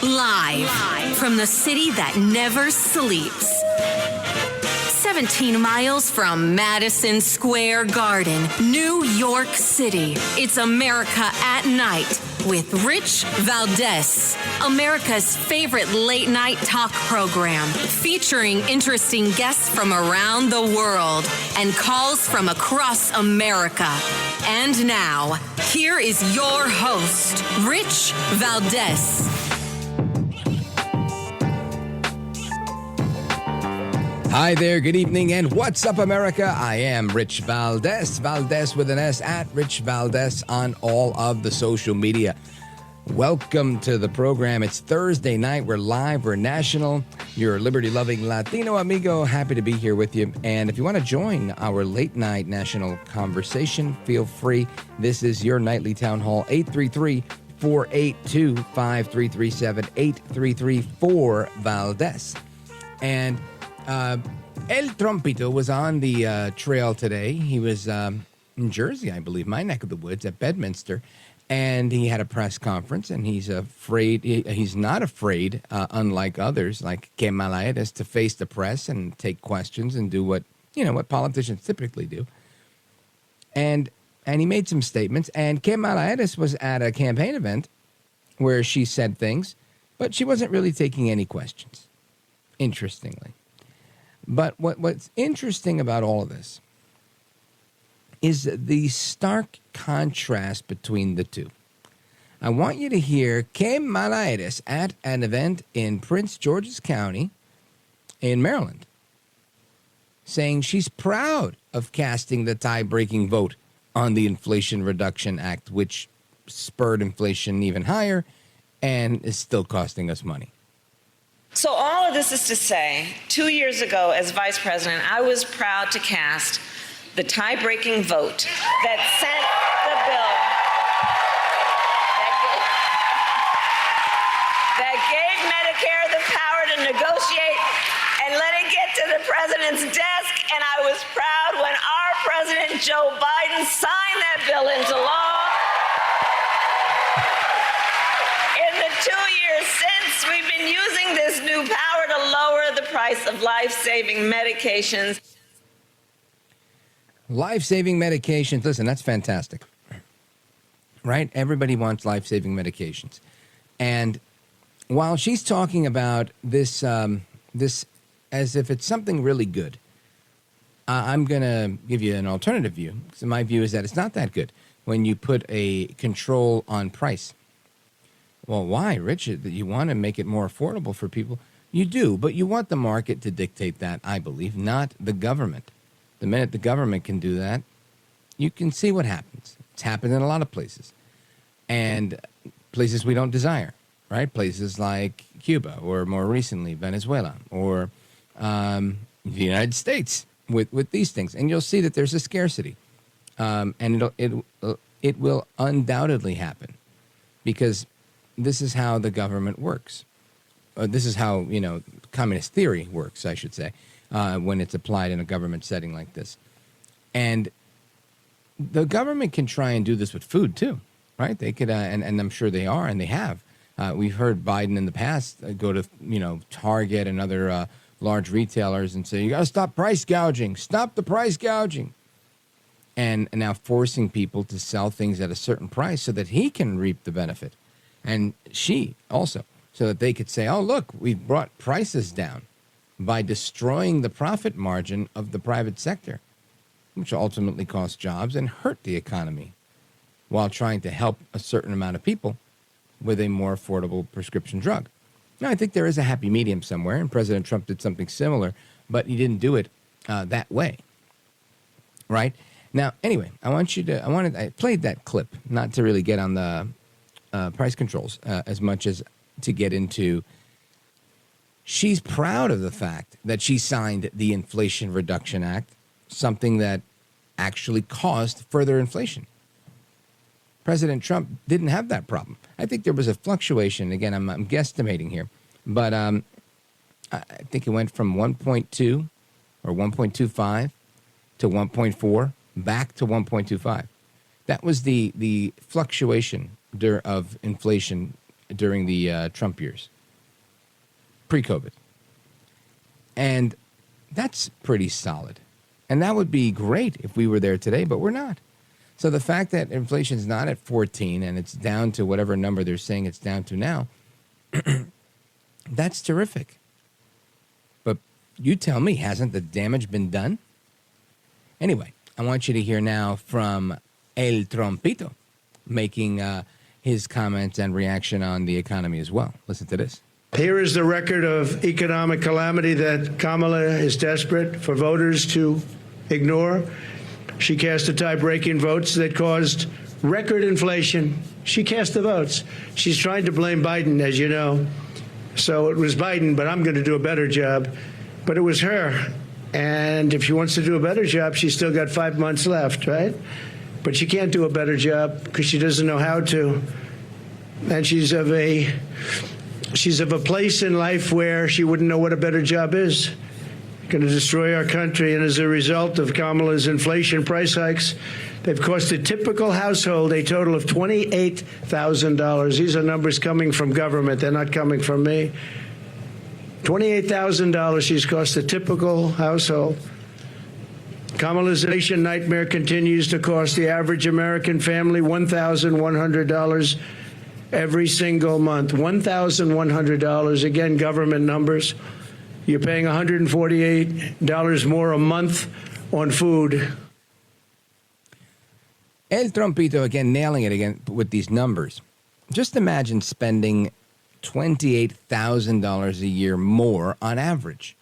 Live from the city that never sleeps. 17 miles from Madison Square Garden, New York City. It's America at Night with Rich Valdez, America's favorite late-night talk program, featuring interesting guests from around the world and calls from across America. And now, here is your host, Rich Valdez. Hi there, good evening, and what's up, America? I am Rich Valdez, Valdez with an S, at Rich Valdez on all of the social media. Welcome to the program. It's Thursday night. We're live. We're national. You're a liberty-loving Latino amigo. Happy to be here with you. And if you want to join our late-night national conversation, feel free. This is your nightly town hall, 833-482-5337, 833-4-Valdez. And El Trompito was on the trail today. He was in Jersey, I believe, my neck of the woods at Bedminster, and he had a press conference, and he's not afraid, unlike others, like Que Mala Eres, to face the press and take questions and do what politicians typically do. And he made some statements, and Que Mala Eres was at a campaign event where she said things, but she wasn't really taking any questions, interestingly. But what's interesting about all of this is the stark contrast between the two. I want you to hear Que Mala Eres at an event in Prince George's County in Maryland saying she's proud of casting the tie-breaking vote on the Inflation Reduction Act, which spurred inflation even higher and is still costing us money. So all of this is to say, 2 years ago as vice president, I was proud to cast the tie-breaking vote that sent the bill that gave Medicare the power to negotiate and let it get to the president's desk. And I was proud when our president, Joe Biden, signed that bill into law. In the 2 years since, we've been using this new power to lower the price of life-saving medications. Life-saving medications. Listen, that's fantastic, right? Everybody wants life-saving medications. And while she's talking about this, this as if it's something really good, I'm going to give you an alternative view. So my view is that it's not that good when you put a control on price. Well, why, Richard? You want to make it more affordable for people? You do, but you want the market to dictate that, I believe, not the government. The minute the government can do that, you can see what happens. It's happened in a lot of places. And places we don't desire, right? Places like Cuba, or more recently, Venezuela, or the United States with these things. And you'll see that there's a scarcity. And it will undoubtedly happen because this is how the government works. This is how, communist theory works, I should say, when it's applied in a government setting like this. And the government can try and do this with food, too, right? They could, and I'm sure they are, and they have. We've heard Biden in the past go to, Target and other large retailers and say, you got to stop price gouging. Stop the price gouging. And now forcing people to sell things at a certain price so that he can reap the benefit. And she also, so that they could say, oh, look, we've brought prices down by destroying the profit margin of the private sector, which ultimately costs jobs and hurt the economy while trying to help a certain amount of people with a more affordable prescription drug. Now, I think there is a happy medium somewhere, and President Trump did something similar, but he didn't do it that way, right? Now, anyway, I played that clip, not to really get on the price controls as much as to get into, she's proud of the fact that she signed the Inflation Reduction Act, something that actually caused further inflation. President Trump didn't have that problem. I think there was a fluctuation. Again, I'm guesstimating here, but I think it went from 1.2 or 1.25 to 1.4 back to 1.25. That was the fluctuation of inflation during the Trump years, pre-COVID. And that's pretty solid. And that would be great if we were there today, but we're not. So the fact that inflation's not at 14 and it's down to whatever number they're saying it's down to now, that's terrific. But you tell me, hasn't the damage been done? Anyway, I want you to hear now from El Trompito making his comments and reaction on the economy as well. Listen to this. Here is the record of economic calamity that Kamala is desperate for voters to ignore. She cast the tie-breaking votes that caused record inflation. She cast the votes. She's trying to blame Biden, as you know. So it was Biden, but I'm going to do a better job. But it was her. And if she wants to do a better job, she's still got 5 months left, right? But she can't do a better job because she doesn't know how to. And she's of a place in life where she wouldn't know what a better job is. Going to destroy our country. And as a result of Kamala's inflation price hikes, they've cost a typical household a total of $28,000. These are numbers coming from government. They're not coming from me. $28,000 she's cost a typical household. Kamala's inflation nightmare continues to cost the average American family $1,100 every single month. $1,100. Again, government numbers. You're paying $148 more a month on food. El Trompito, again, nailing it again with these numbers. Just imagine spending $28,000 a year more on average.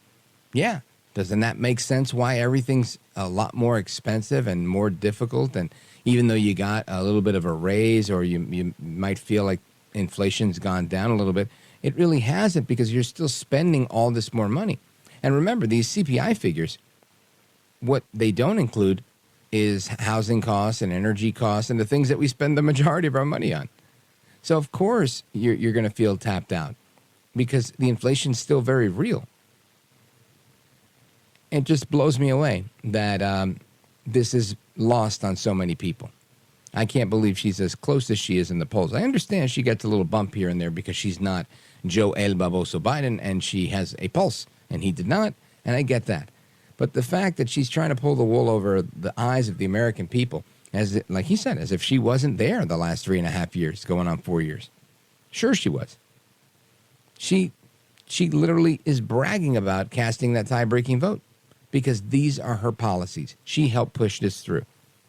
Yeah. Doesn't that make sense why everything's a lot more expensive and more difficult? And even though you got a little bit of a raise or you might feel like inflation's gone down a little bit, it really hasn't because you're still spending all this more money. And remember, these CPI figures, what they don't include is housing costs and energy costs and the things that we spend the majority of our money on. So, of course, you're going to feel tapped out because the inflation's still very real. It just blows me away that this is lost on so many people. I can't believe she's as close as she is in the polls. I understand she gets a little bump here and there because she's not Joe El Baboso Biden and she has a pulse and he did not, and I get that. But the fact that she's trying to pull the wool over the eyes of the American people, as like he said, as if she wasn't there the last 3.5 years, going on 4 years. Sure she was. She literally is bragging about casting that tie-breaking vote because these are her policies. She helped push this through.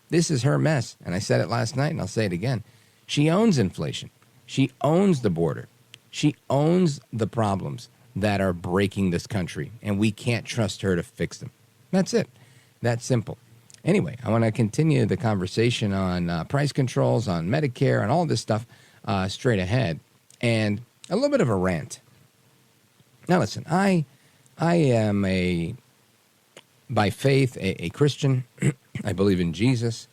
This is her mess, and I said it last night, and I'll say it again. She owns inflation. She owns the border. She owns the problems that are breaking this country, and we can't trust her to fix them. That's it. That's simple. Anyway, I want to continue the conversation on price controls, on Medicare, and all this stuff straight ahead, and a little bit of a rant. Now, listen, I am by faith, a Christian. I believe in Jesus.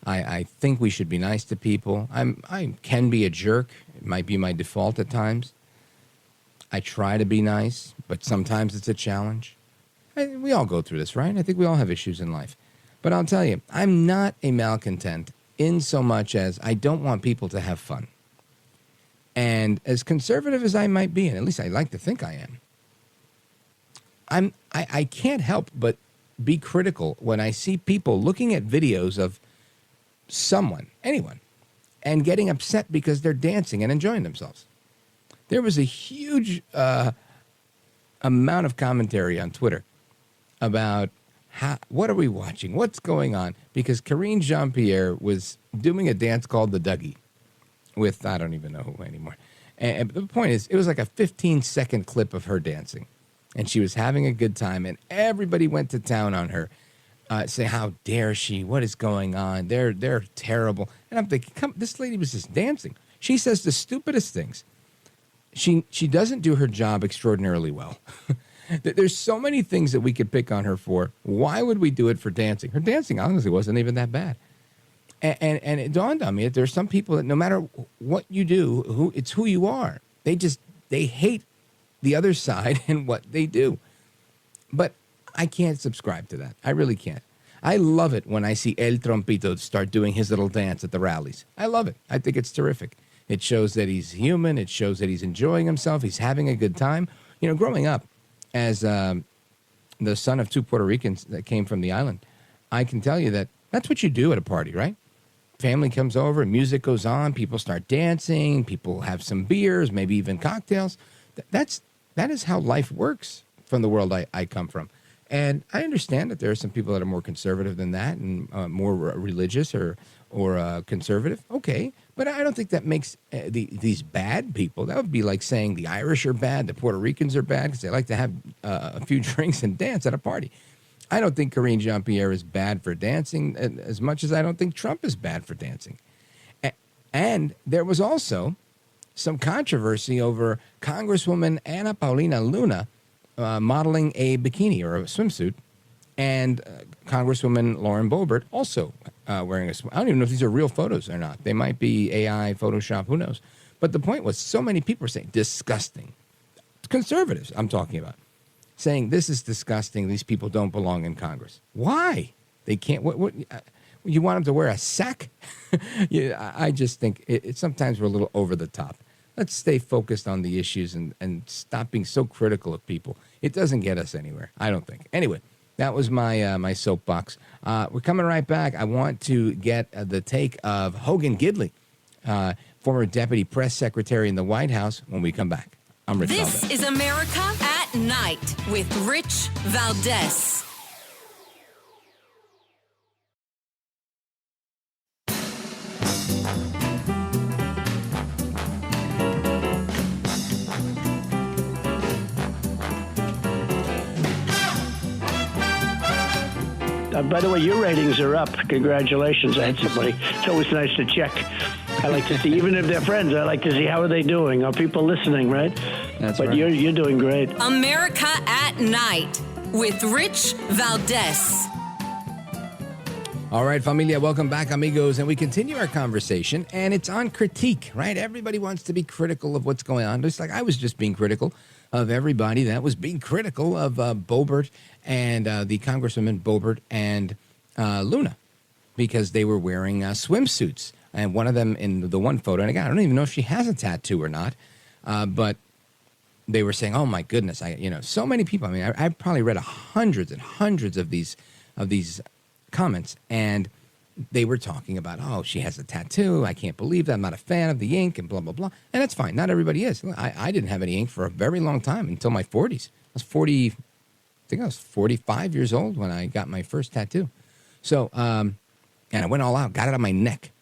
I think we should be nice to people. I can be a jerk. It might be my default at times. I try to be nice, but sometimes it's a challenge. We all go through this, right? I think we all have issues in life. But I'll tell you, I'm not a malcontent in so much as I don't want people to have fun. And as conservative as I might be, and at least I like to think I am, I can't help but be critical when I see people looking at videos of someone, anyone, and getting upset because they're dancing and enjoying themselves. There was a huge amount of commentary on Twitter about what are we watching? What's going on? Because Karine Jean-Pierre was doing a dance called the Dougie with, I don't even know who anymore. And the point is, it was like a 15-second clip of her dancing. And she was having a good time, and everybody went to town on her, saying, how dare she? What is going on? They're terrible. And I'm thinking, this lady was just dancing. She says the stupidest things. She doesn't do her job extraordinarily well. There's so many things that we could pick on her for. Why would we do it for dancing? Her dancing, honestly, wasn't even that bad. And it dawned on me that there's some people that no matter what you do, it's who you are. They hate the other side and what they do. But I can't subscribe to that. I really can't. I love it when I see El Trompito start doing his little dance at the rallies. I love it. I think it's terrific. It shows that he's human. It shows that he's enjoying himself. He's having a good time. You know, growing up as the son of 2 Puerto Ricans that came from the island, I can tell you that that's what you do at a party, right? Family comes over, music goes on, people start dancing, people have some beers, maybe even cocktails. That is how life works from the world I come from. And I understand that there are some people that are more conservative than that and more religious or conservative. Okay, but I don't think that makes these bad people. That would be like saying the Irish are bad, the Puerto Ricans are bad because they like to have a few drinks and dance at a party. I don't think Karine Jean-Pierre is bad for dancing as much as I don't think Trump is bad for dancing. And there was also some controversy over Congresswoman Ana Paulina Luna modeling a bikini or a swimsuit, and Congresswoman Lauren Boebert also wearing a swimsuit. I don't even know if these are real photos or not. They might be AI, Photoshop, who knows. But the point was, so many people were saying, disgusting. Conservatives, I'm talking about, saying this is disgusting. These people don't belong in Congress. Why? They can't. What you want them to wear a sack? Yeah, I just think sometimes we're a little over the top. Let's stay focused on the issues and stop being so critical of people. It doesn't get us anywhere, I don't think. Anyway, that was my soapbox. We're coming right back. I want to get the take of Hogan Gidley, former deputy press secretary in the White House, when we come back. I'm Rich Valdez. This is America at Night with Rich Valdez. By the way, your ratings are up. Congratulations. I had somebody. It's always nice to check. I like to see, even if they're friends, I like to see how are they doing. Are people listening, right? That's right. You're doing great. America at Night with Rich Valdez. All right, familia, welcome back, amigos. And we continue our conversation, and it's on critique, right? Everybody wants to be critical of what's going on. Just like I was just being critical of everybody that was being critical of Boebert and the Congresswoman Boebert and Luna, because they were wearing swimsuits. And one of them in the one photo, and again, I don't even know if she has a tattoo or not, but they were saying, "Oh my goodness!" So many people. I mean, I probably read hundreds and hundreds of these comments, and they were talking about, "Oh, she has a tattoo. I can't believe that. I'm not a fan of the ink," and blah blah blah. And that's fine. Not everybody is. I didn't have any ink for a very long time until my 40s. I was 40. I think I was 45 years old when I got my first tattoo. So, and I went all out, got it on my neck.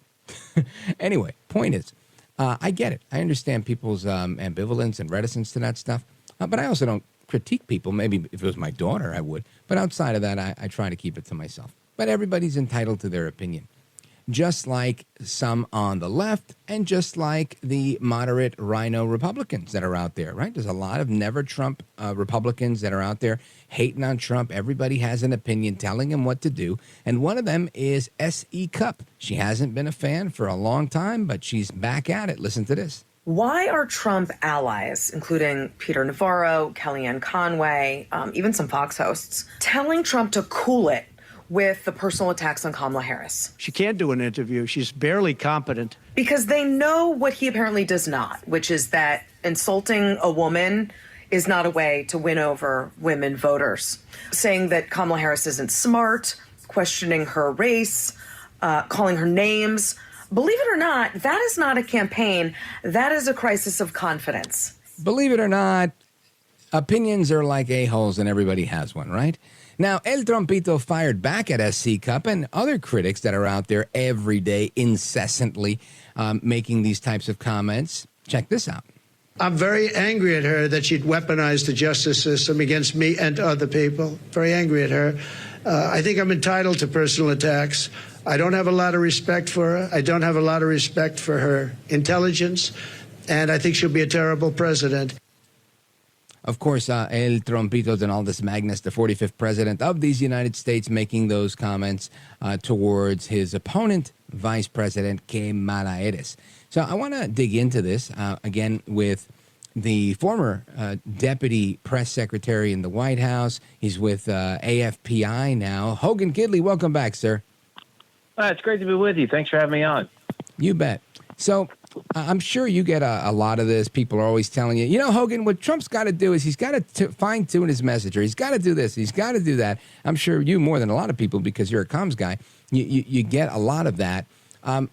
Anyway, point is, I get it. I understand people's ambivalence and reticence to that stuff, but I also don't critique people. Maybe if it was my daughter, I would. But outside of that, I try to keep it to myself. But everybody's entitled to their opinion, just like some on the left and just like the moderate rhino Republicans that are out there, right? There's a lot of never Trump Republicans that are out there hating on Trump. Everybody has an opinion telling him what to do. And one of them is S.E. Cupp. She hasn't been a fan for a long time, but she's back at it. Listen to this. Why are Trump allies, including Peter Navarro, Kellyanne Conway, even some Fox hosts, telling Trump to cool it with the personal attacks on Kamala Harris? She can't do an interview. She's barely competent. Because they know what he apparently does not, which is that insulting a woman is not a way to win over women voters. Saying that Kamala Harris isn't smart, questioning her race, calling her names. Believe it or not, that is not a campaign. That is a crisis of confidence. Believe it or not, opinions are like a-holes and everybody has one, right? Now, El Trompito fired back at SC Cupp and other critics that are out there every day, incessantly making these types of comments. Check this out. I'm very angry at her that she'd weaponized the justice system against me and other people. Very angry at her. I think I'm entitled to personal attacks. I don't have a lot of respect for her. I don't have a lot of respect for her intelligence. And I think she'll be a terrible president. Of course, El Trompito Donaldus Magnus, the 45th president of these United States, making those comments towards his opponent, Vice President Que Mala Eres. So I want to dig into this, again, with the former deputy press secretary in the White House. He's with AFPI now. Hogan Gidley, welcome back, sir. It's great to be with you. Thanks for having me on. You bet. So I'm sure you get a lot of this. People are always telling you, Hogan, what Trump's got to do is he's got to fine-tune his message, or he's got to do this, he's got to do that. I'm sure you, more than a lot of people, because you're a comms guy, you get a lot of that.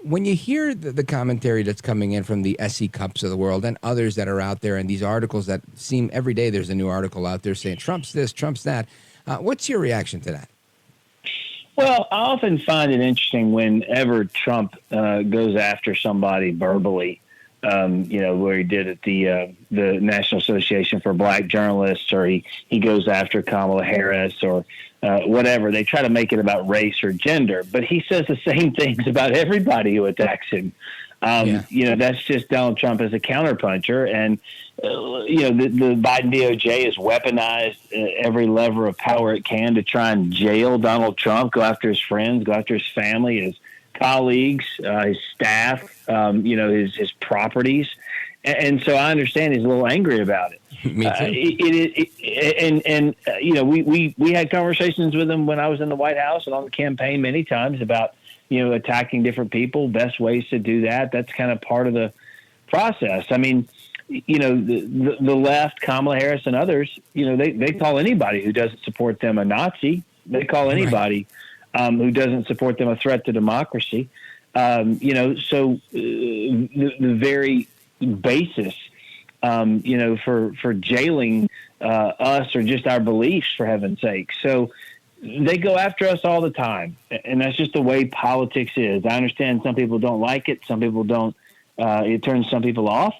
When you hear the commentary that's coming in from the SE Cups of the world and others that are out there, and these articles that seem every day there's a new article out there saying Trump's this, Trump's that, what's your reaction to that? Well, I often find it interesting whenever Trump goes after somebody verbally, where he did at the National Association for Black Journalists, or he goes after Kamala Harris, or whatever. They try to make it about race or gender, but he says the same things about everybody who attacks him. That's just Donald Trump as a counterpuncher. And, the Biden DOJ has weaponized every lever of power it can to try and jail Donald Trump, go after his friends, go after his family, his colleagues, his staff, his properties. And so I understand he's a little angry about it. Me too. We had conversations with him when I was in the White House and on the campaign many times about, attacking different people, best ways to do that. That's kind of part of the process. I mean, the left, Kamala Harris and others, they call anybody who doesn't support them a Nazi. They call anybody who doesn't support them a threat to democracy. So the very basis, for jailing us or just our beliefs, for heaven's sake. So they go after us all the time, and that's just the way politics is. I understand some people don't like it. Some people don't. It turns some people off.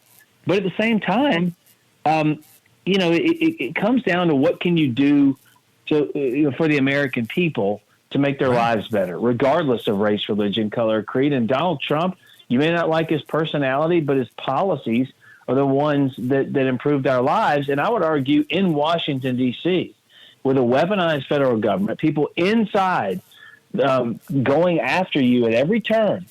But at the same time, it comes down to what can you do for the American people to make their lives better, regardless of race, religion, color, creed. And Donald Trump, you may not like his personality, but his policies are the ones that improved our lives. And I would argue in Washington, D.C., with a weaponized federal government, people inside going after you at every turn,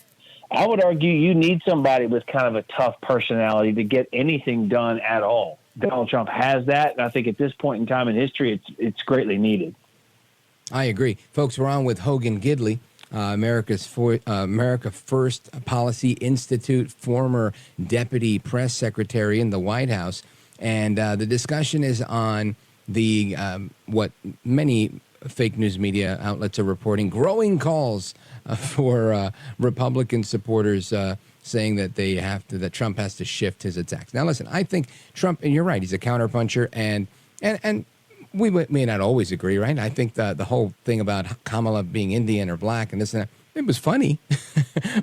I would argue you need somebody with kind of a tough personality to get anything done at all. Donald Trump has that, and I think at this point in time in history, it's greatly needed. I agree. Folks, we're on with Hogan Gidley, America First Policy Institute, former deputy press secretary in the White House. And the discussion is on the what many fake news media outlets are reporting, growing calls for Republican supporters saying that that Trump has to shift his attacks. Now, listen, I think Trump, and you're right, he's a counterpuncher, and we may not always agree, right? I think the whole thing about Kamala being Indian or black and this and that, it was funny,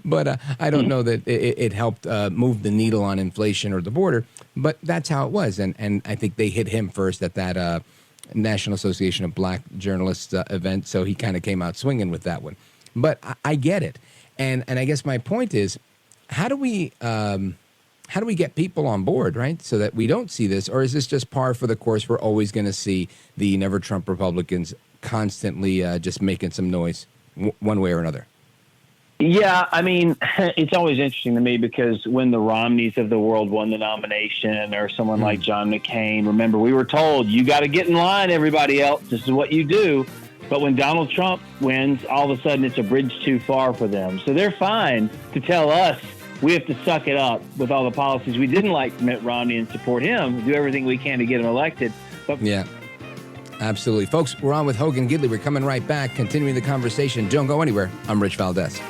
but I don't know that it helped move the needle on inflation or the border. But that's how it was, and I think they hit him first at that National Association of Black Journalists event, so he kind of came out swinging with that one. But I get it, and I guess my point is, how do we get people on board, right, so that we don't see this, or is this just par for the course? We're always going to see the Never Trump Republicans constantly just making some noise one way or another. Yeah, I mean, it's always interesting to me because when the Romneys of the world won the nomination, or someone like John McCain, remember, we were told, you got to get in line, everybody else. This is what you do. But when Donald Trump wins, all of a sudden it's a bridge too far for them. So they're fine to tell us we have to suck it up with all the policies we didn't like from Mitt Romney and support him, do everything we can to get him elected. But yeah. Absolutely. Folks, we're on with Hogan Gidley. We're coming right back, continuing the conversation. Don't go anywhere. I'm Rich Valdez.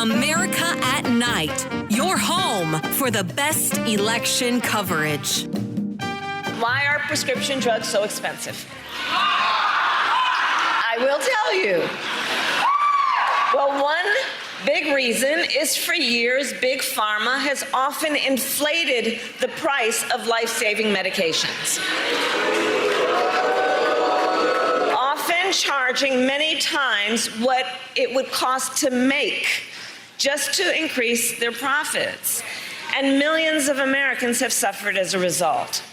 America at Night, your home for the best election coverage. Why are prescription drugs so expensive? I will tell you. Well, one big reason is for years, Big Pharma has often inflated the price of life-saving medications. Often often charging many times what it would cost to make just to increase their profits. And millions of Americans have suffered as a result.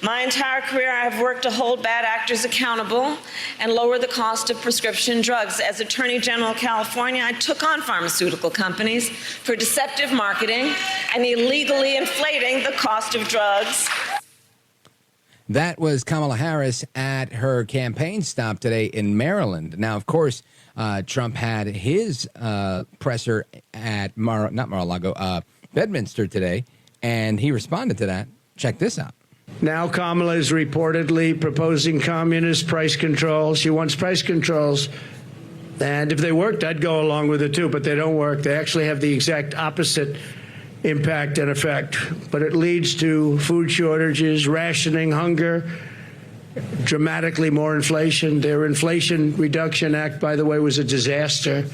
My entire career, I have worked to hold bad actors accountable and lower the cost of prescription drugs. As Attorney General of California, I took on pharmaceutical companies for deceptive marketing and illegally inflating the cost of drugs. That was Kamala Harris at her campaign stop today in Maryland. Now, of course, Trump had his presser at Bedminster today, and he responded to that. Check this out. Now Kamala is reportedly proposing communist price controls. She wants price controls. And if they worked, I'd go along with it too, but they don't work. They actually have the exact opposite impact and effect. But it leads to food shortages, rationing, hunger, dramatically more inflation. Their Inflation Reduction Act, by the way, was a disaster.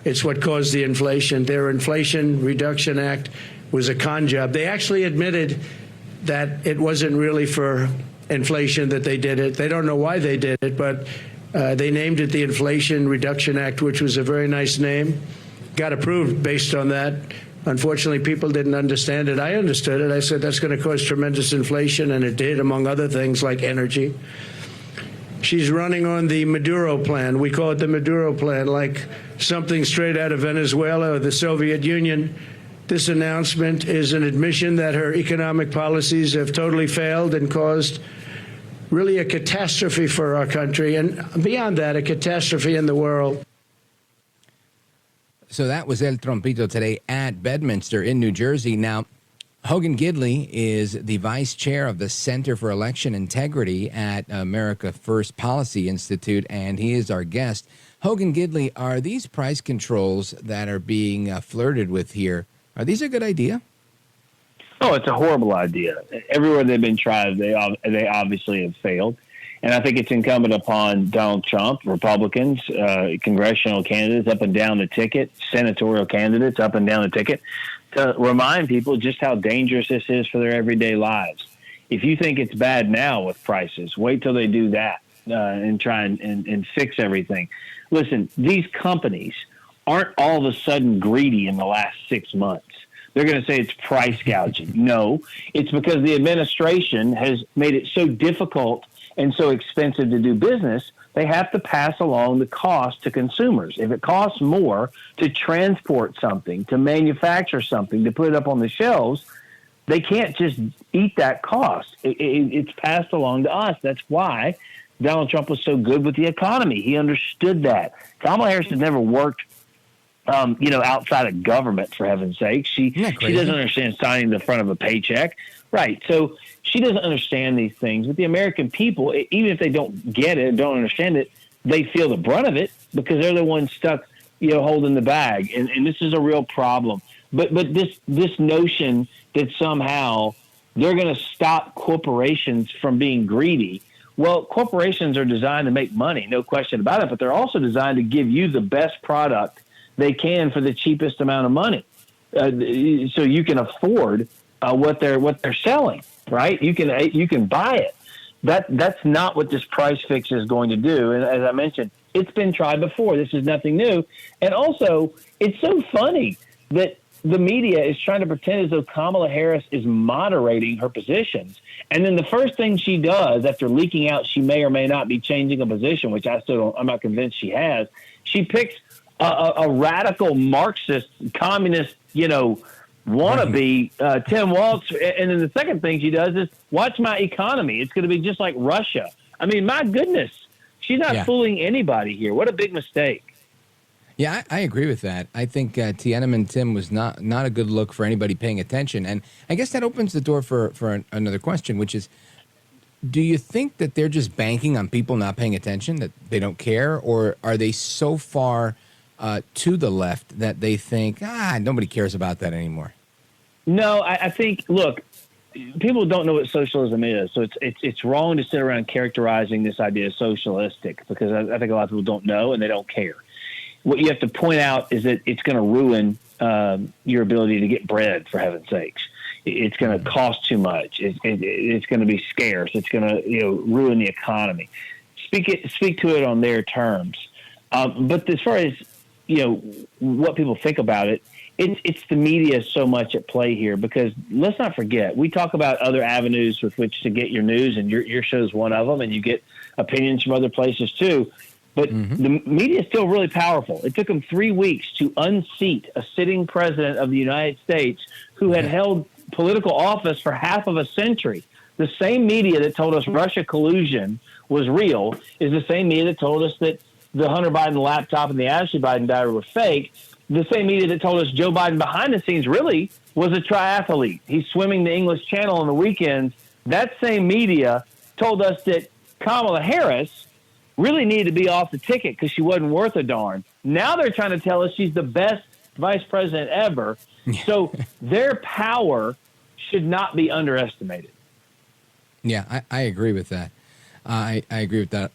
It's what caused the inflation. Their Inflation Reduction Act was a con job. They actually admitted that it wasn't really for inflation that they did it. They don't know why they did it, but they named it the Inflation Reduction Act, which was a very nice name. Got approved based on that. Unfortunately, people didn't understand it. I understood it. I said that's going to cause tremendous inflation, and it did, among other things like energy. She's running on the Maduro plan. We call it the Maduro plan, like something straight out of Venezuela or the Soviet Union. This announcement is an admission that her economic policies have totally failed and caused really a catastrophe for our country, and beyond that, a catastrophe in the world. So that was El Trompito today at Bedminster in New Jersey. Now, Hogan Gidley is the vice chair of the Center for Election Integrity at America First Policy Institute, and he is our guest. Hogan Gidley, are these price controls that are being flirted with here, are these a good idea? Oh, it's a horrible idea. Everywhere they've been tried, they obviously have failed. And I think it's incumbent upon Donald Trump, Republicans, congressional candidates up and down the ticket, senatorial candidates up and down the ticket, to remind people just how dangerous this is for their everyday lives. If you think it's bad now with prices, wait till they do that and try and fix everything. Listen, these companies aren't all of a sudden greedy in the last 6 months. They're going to say it's price gouging. No, it's because the administration has made it so difficult and so expensive to do business, they have to pass along the cost to consumers. If it costs more to transport something, to manufacture something, to put it up on the shelves, they can't just eat that cost. It's passed along to us. That's why Donald Trump was so good with the economy. He understood that. Kamala Harris has never worked outside of government, for heaven's sake. She doesn't understand signing the front of a paycheck. Right. So she doesn't understand these things. But the American people, even if they don't get it, don't understand it, they feel the brunt of it because they're the ones stuck, holding the bag. And this is a real problem. But this notion that somehow they're going to stop corporations from being greedy. Well, corporations are designed to make money, no question about it, but they're also designed to give you the best product they can for the cheapest amount of money, so you can afford what they're selling. Right? You can buy it. That's not what this price fix is going to do. And as I mentioned, it's been tried before. This is nothing new. And also, it's so funny that the media is trying to pretend as though Kamala Harris is moderating her positions. And then the first thing she does after leaking out she may or may not be changing a position, which I'm not convinced she has, she picks a radical Marxist, communist, wannabe Tim Walz. And then the second thing she does is watch my economy. It's going to be just like Russia. I mean, my goodness, she's not fooling anybody here. What a big mistake. Yeah, I agree with that. I think Tiananmen Tim was not a good look for anybody paying attention. And I guess that opens the door for another question, which is, do you think that they're just banking on people not paying attention, that they don't care? Or are they so far to the left that they think, nobody cares about that anymore? No, I think, look, people don't know what socialism is. So it's wrong to sit around characterizing this idea as socialistic because I think a lot of people don't know and they don't care. What you have to point out is that it's going to ruin your ability to get bread, for heaven's sakes. It's going to cost too much. It's going to be scarce. It's going to ruin the economy. speak to it on their terms. But as far as, what people think about it, it's the media so much at play here, because let's not forget, we talk about other avenues with which to get your news, and your show is one of them, and you get opinions from other places too. But the media is still really powerful. It took them 3 weeks to unseat a sitting president of the United States who had held political office for half of a century. The same media that told us Russia collusion was real is the same media that told us that the Hunter Biden laptop and the Ashley Biden diary were fake. The same media that told us Joe Biden behind the scenes really was a triathlete. He's swimming the English Channel on the weekends. That same media told us that Kamala Harris really needed to be off the ticket because she wasn't worth a darn. Now they're trying to tell us she's the best vice president ever. So their power should not be underestimated. Yeah, I agree with that. I agree with that.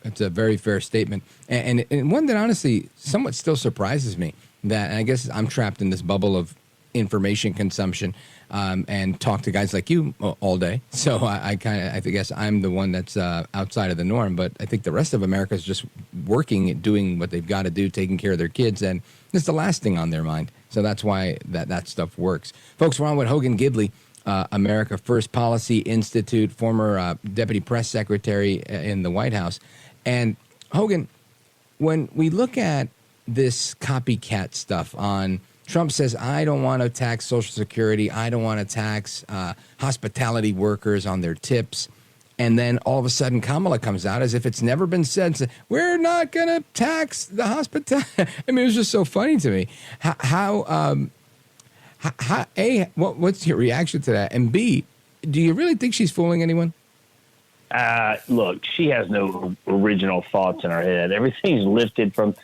It's a very fair statement. And one that honestly somewhat still surprises me, that, and I guess I'm trapped in this bubble of information consumption and talk to guys like you all day. So I guess I'm the one that's outside of the norm, but I think the rest of America is just working, doing what they've got to do, taking care of their kids, and it's the last thing on their mind. So that's why that stuff works. Folks, we're on with Hogan Gidley, America First Policy Institute, former deputy press secretary in the White House. And Hogan, when we look at this copycat stuff on Trump says, I don't want to tax Social Security. I don't want to tax hospitality workers on their tips. And then all of a sudden Kamala comes out as if it's never been said. So, we're not going to tax the hospitality. I mean, it was just so funny to me. What's your reaction to that? And B, do you really think she's fooling anyone? Look, she has no original thoughts in her head. Everything's lifted from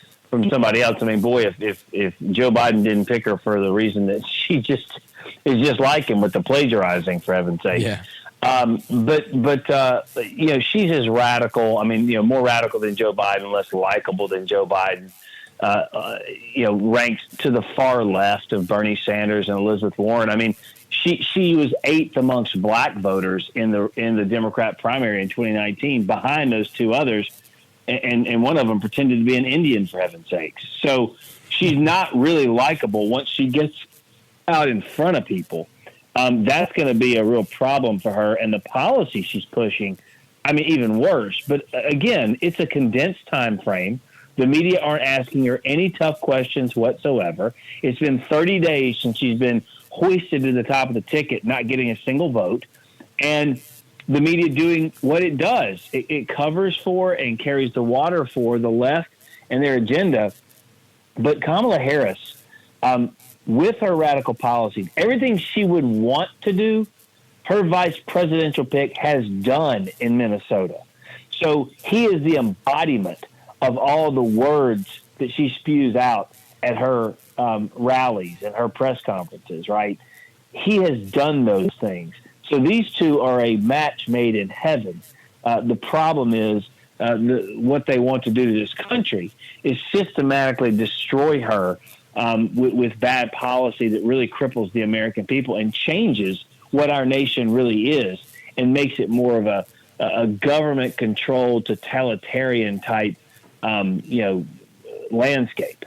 somebody else. I mean, boy, if Joe Biden didn't pick her for the reason that she just is just like him with the plagiarizing, for heaven's sake. Yeah. But she's as radical. I mean, more radical than Joe Biden, less likable than Joe Biden. Ranked to the far left of Bernie Sanders and Elizabeth Warren. I mean, she was 8th amongst black voters in the Democrat primary in 2019, behind those two others. And one of them pretended to be an Indian, for heaven's sakes. So she's not really likable once she gets out in front of people. That's going to be a real problem for her. And the policy she's pushing, I mean, even worse. But again, it's a condensed time frame. The media aren't asking her any tough questions whatsoever. It's been 30 days since she's been hoisted to the top of the ticket, not getting a single vote. And the media doing what it does. It covers for and carries the water for the left and their agenda. But Kamala Harris, with her radical policies, everything she would want to do, her vice presidential pick has done in Minnesota. So he is the embodiment of all the words that she spews out at her rallies and her press conferences, right? He has done those things. So these two are a match made in heaven. The problem is what they want to do to this country is systematically destroy her with bad policy that really cripples the American people and changes what our nation really is and makes it more of a government-controlled, totalitarian type landscape.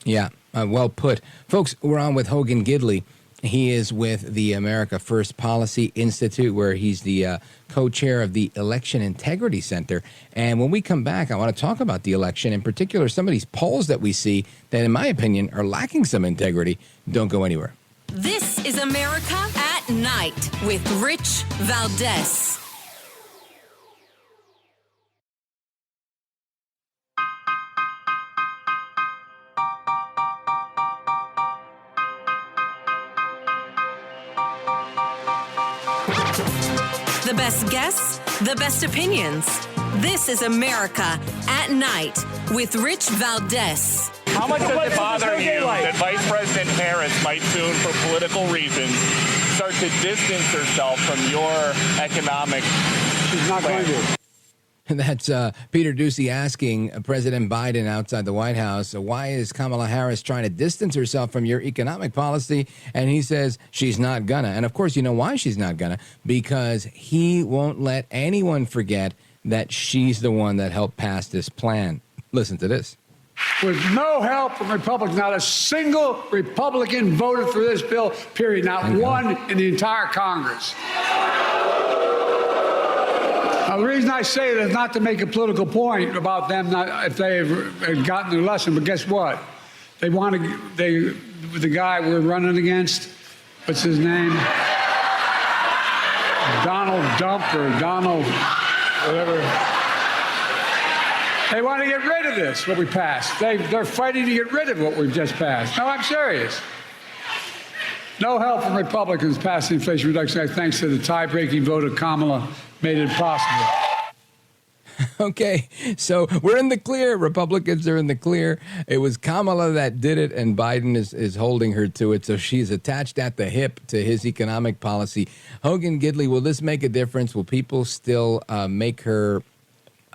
Yeah, well put. Folks, we're on with Hogan Gidley. He is with the America First Policy Institute, where he's the co-chair of the Election Integrity Center. And when we come back, I want to talk about the election, in particular, some of these polls that we see that, in my opinion, are lacking some integrity. Don't go anywhere. This is America at Night with Rich Valdez. The best guests, the best opinions. This is America at Night with Rich Valdez. How much does it bother you that Vice President Harris might soon, for political reasons, start to distance herself from your economic She's not plan? going to. That's Peter Ducey asking President Biden outside the White House, why is Kamala Harris trying to distance herself from your economic policy? And he says she's not gonna. And of course, you know why she's not gonna? Because he won't let anyone forget that she's the one that helped pass this plan. Listen to this. With no help from Republicans, not a single Republican voted for this bill, period. Not one in the entire Congress. Now, the reason I say that is not to make a political point about them, not if they've gotten their lesson, but guess what? They want to, the guy we're running against, what's his name? Donald Dump or Donald, whatever. They want to get rid of this, what we passed. They're fighting to get rid of what we've just passed. No, I'm serious. No help from Republicans passing the Inflation Reduction Act, thanks to the tie-breaking vote of Kamala, made it possible. Okay, so we're in the clear. Republicans are in the clear. It was Kamala that did it, and Biden is holding her to it. So she's attached at the hip to his economic policy. Hogan Gidley, will this make a difference? Will people still make her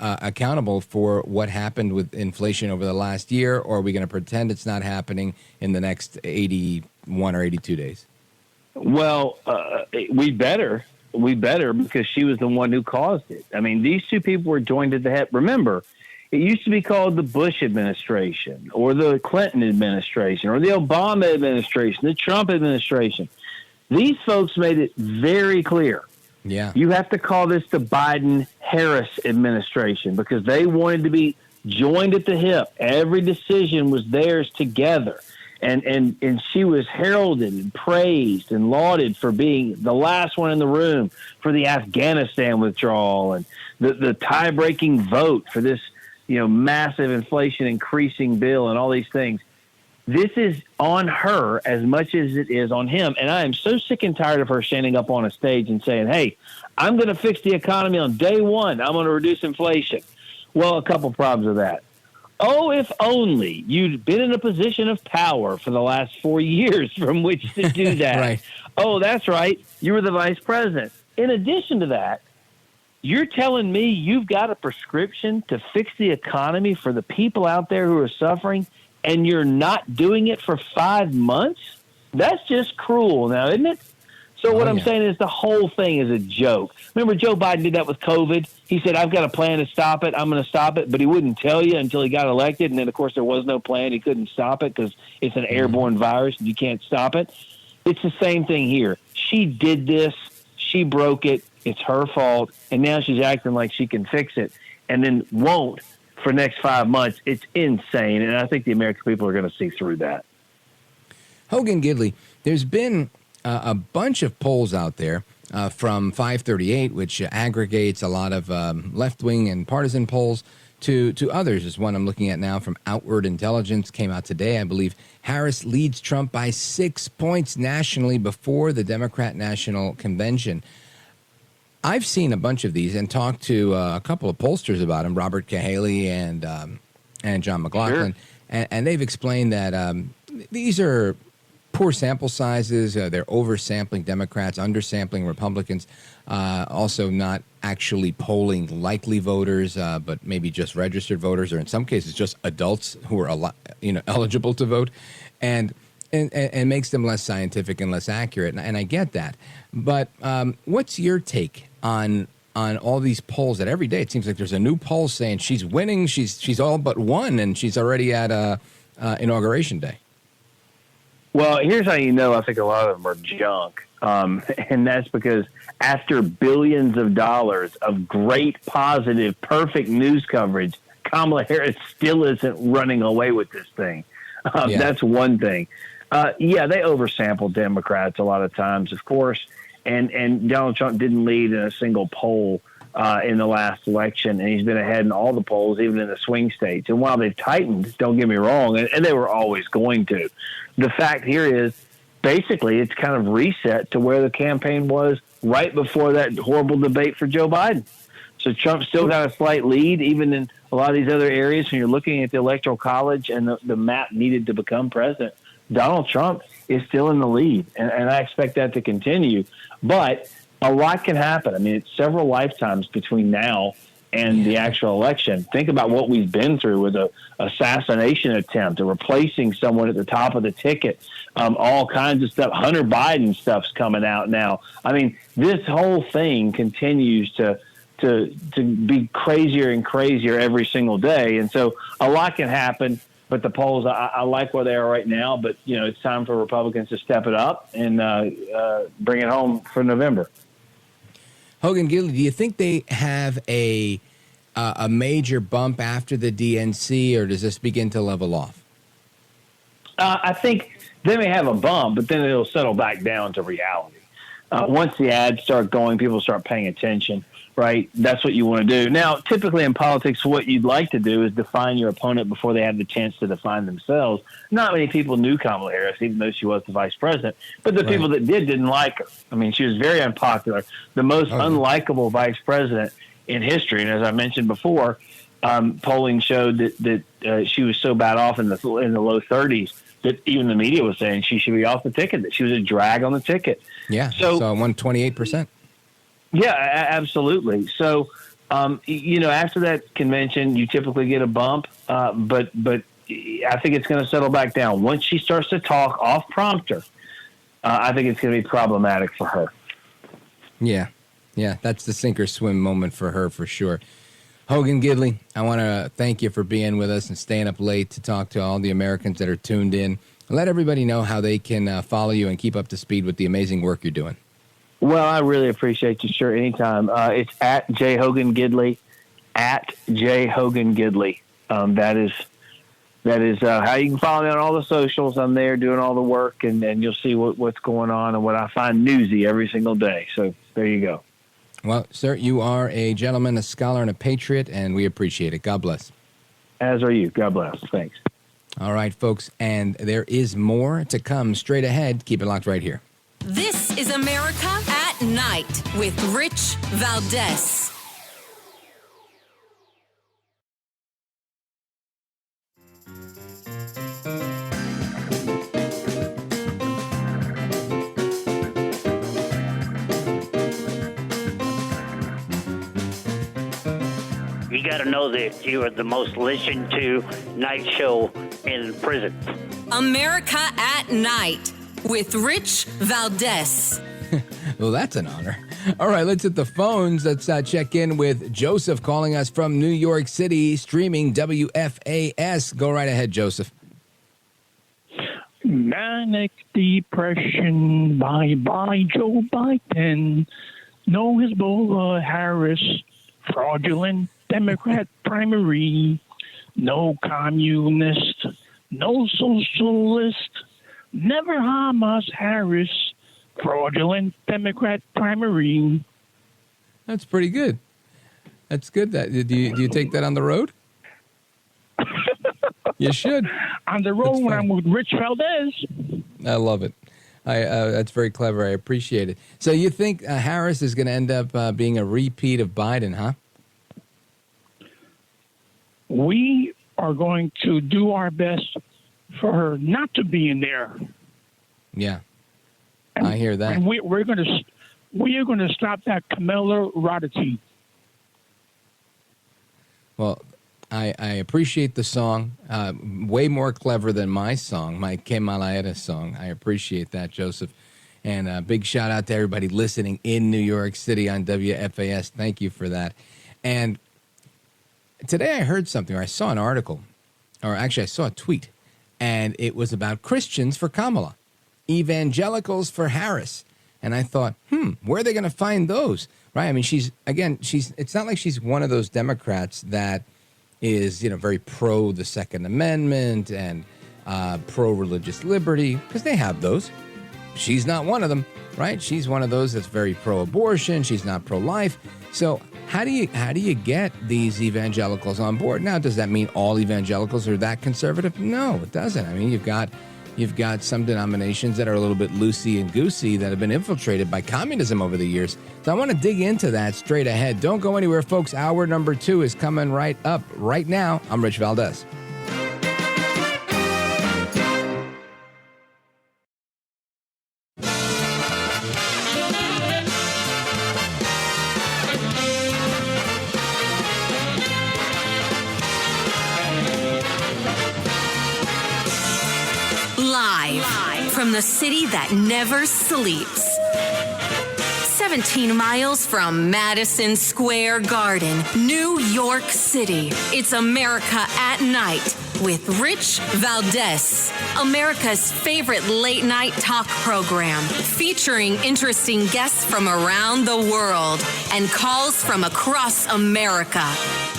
accountable for what happened with inflation over the last year, or are we going to pretend it's not happening in the next 81 or 82 days? Well, we better, because she was the one who caused it. I mean, these two people were joined at the hip. Remember, it used to be called the Bush administration or the Clinton administration or the Obama administration, the Trump administration. These folks made it very clear. Yeah. You have to call this the Biden-Harris administration because they wanted to be joined at the hip. Every decision was theirs together. And she was heralded and praised and lauded for being the last one in the room for the Afghanistan withdrawal and the tie-breaking vote for this, massive inflation increasing bill and all these things. This is on her as much as it is on him. And I am so sick and tired of her standing up on a stage and saying, hey, I'm going to fix the economy on day one. I'm going to reduce inflation. Well, a couple problems with that. Oh, if only you'd been in a position of power for the last 4 years from which to do that. Right. Oh, that's right. You were the vice president. In addition to that, you're telling me you've got a prescription to fix the economy for the people out there who are suffering, and you're not doing it for 5 months? That's just cruel now, isn't it? So what I'm saying is the whole thing is a joke. Remember, Joe Biden did that with COVID. He said, I've got a plan to stop it. I'm going to stop it. But he wouldn't tell you until he got elected. And then, of course, there was no plan. He couldn't stop it because it's an airborne virus and you can't stop it. It's the same thing here. She did this. She broke it. It's her fault. And now she's acting like she can fix it and then won't for the next 5 months. It's insane. And I think the American people are going to see through that. Hogan Gidley, there's been a bunch of polls out there from 538, which aggregates a lot of left-wing and partisan polls, to others. There's one I'm looking at now from Outward Intelligence, came out today. I believe Harris leads Trump by 6 points nationally before the Democrat National Convention. I've seen a bunch of these and talked to a couple of pollsters about them, Robert Cahaley and John McLaughlin, and they've explained that these are poor sample sizes. They're oversampling Democrats, undersampling Republicans, also not actually polling likely voters, but maybe just registered voters, or in some cases just adults who are eligible to vote, and makes them less scientific and less accurate. And I get that. But what's your take on all these polls that every day it seems like there's a new poll saying she's winning, she's all but won, and she's already at Inauguration Day? Well, here's how you know I think a lot of them are junk. And that's because after billions of dollars of great, positive, perfect news coverage, Kamala Harris still isn't running away with this thing. That's one thing. They oversample Democrats a lot of times, of course. And Donald Trump didn't lead in a single poll in the last election, and he's been ahead in all the polls, even in the swing states. And while they've tightened, don't get me wrong, and they were always going to, the fact here is basically it's kind of reset to where the campaign was right before that horrible debate for Joe Biden. So Trump still got a slight lead, even in a lot of these other areas. When you're looking at the Electoral College and the map needed to become president, Donald Trump is still in the lead, and I expect that to continue. But a lot can happen. I mean, it's several lifetimes between now and the actual election. Think about what we've been through with a assassination attempt, or replacing someone at the top of the ticket, all kinds of stuff. Hunter Biden stuff's coming out now. I mean, this whole thing continues to be crazier and crazier every single day. And so a lot can happen, but the polls, I like where they are right now, but it's time for Republicans to step it up and bring it home for November. Hogan Gidley, do you think they have a major bump after the DNC, or does this begin to level off? I think they may have a bump, but then it'll settle back down to reality. Once the ads start going, people start paying attention, right? That's what you want to do. Now, typically in politics, what you'd like to do is define your opponent before they have the chance to define themselves. Not many people knew Kamala Harris, even though she was the vice president, but the people that didn't like her. I mean, she was very unpopular, the most unlikable vice president in history. And as I mentioned before, polling showed that she was so bad off in the low 30s that even the media was saying she should be off the ticket, that she was a drag on the ticket. Yeah, so 128%. Yeah, absolutely. So, after that convention, you typically get a bump, but I think it's going to settle back down. Once she starts to talk off prompter, I think it's going to be problematic for her. Yeah, that's the sink or swim moment for her for sure. Hogan Gidley, I want to thank you for being with us and staying up late to talk to all the Americans that are tuned in. Let everybody know how they can follow you and keep up to speed with the amazing work you're doing. Well, I really appreciate you. Sure, anytime. It's at J. Hogan Gidley, at J. Hogan Gidley. That is how you can follow me on all the socials. I'm there doing all the work, and you'll see what's going on and what I find newsy every single day. So there you go. Well, sir, you are a gentleman, a scholar, and a patriot, and we appreciate it. God bless. As are you. God bless. Thanks. All right, folks, and there is more to come straight ahead. Keep it locked right here. This is America at Night with Rich Valdez. You got to know that you are the most listened to night show in prison. America at Night with Rich Valdez. Well, that's an honor. All right, let's hit the phones. Let's check in with Joseph calling us from New York City, streaming WFAS. Go right ahead, Joseph. Manic Depression, bye-bye Joe Biden. No Hezbollah Harris, fraudulent Democrat primary. No communist, no socialist, never Hamas Harris, fraudulent Democrat primary. That's pretty good. That's good. Do you take that on the road? You should. On the road when I'm with Rich Valdez. I love it. That's very clever. I appreciate it. So you think Harris is going to end up being a repeat of Biden, huh? We are going to do our best for her not to be in there. Yeah, I hear that. And we are going to stop that Kamala Rodity. Well, I appreciate the song. Way more clever than my song, my Que Mala Eres song. I appreciate that, Joseph. And a big shout out to everybody listening in New York City on WFAS. Thank you for that. And today I heard something, or I saw an article, or actually I saw a tweet, and it was about Christians for Kamala, evangelicals for Harris. And I thought, where are they going to find those? Right? I mean, it's not like she's one of those Democrats that is, very pro the Second Amendment and pro religious liberty, because they have those. She's not one of them, right? She's one of those that's very pro abortion. She's not pro life. So how do you get these evangelicals on board? Now, does that mean all evangelicals are that conservative? No, it doesn't. I mean, you've got some denominations that are a little bit loosey and goosey that have been infiltrated by communism over the years. So I want to dig into that straight ahead. Don't go anywhere, folks. Hour number 2 is coming right up right now. I'm Rich Valdez. Live from the city that never sleeps. 17 miles from Madison Square Garden, New York City. It's America at Night with Rich Valdez, America's favorite late night talk program, featuring interesting guests from around the world and calls from across America.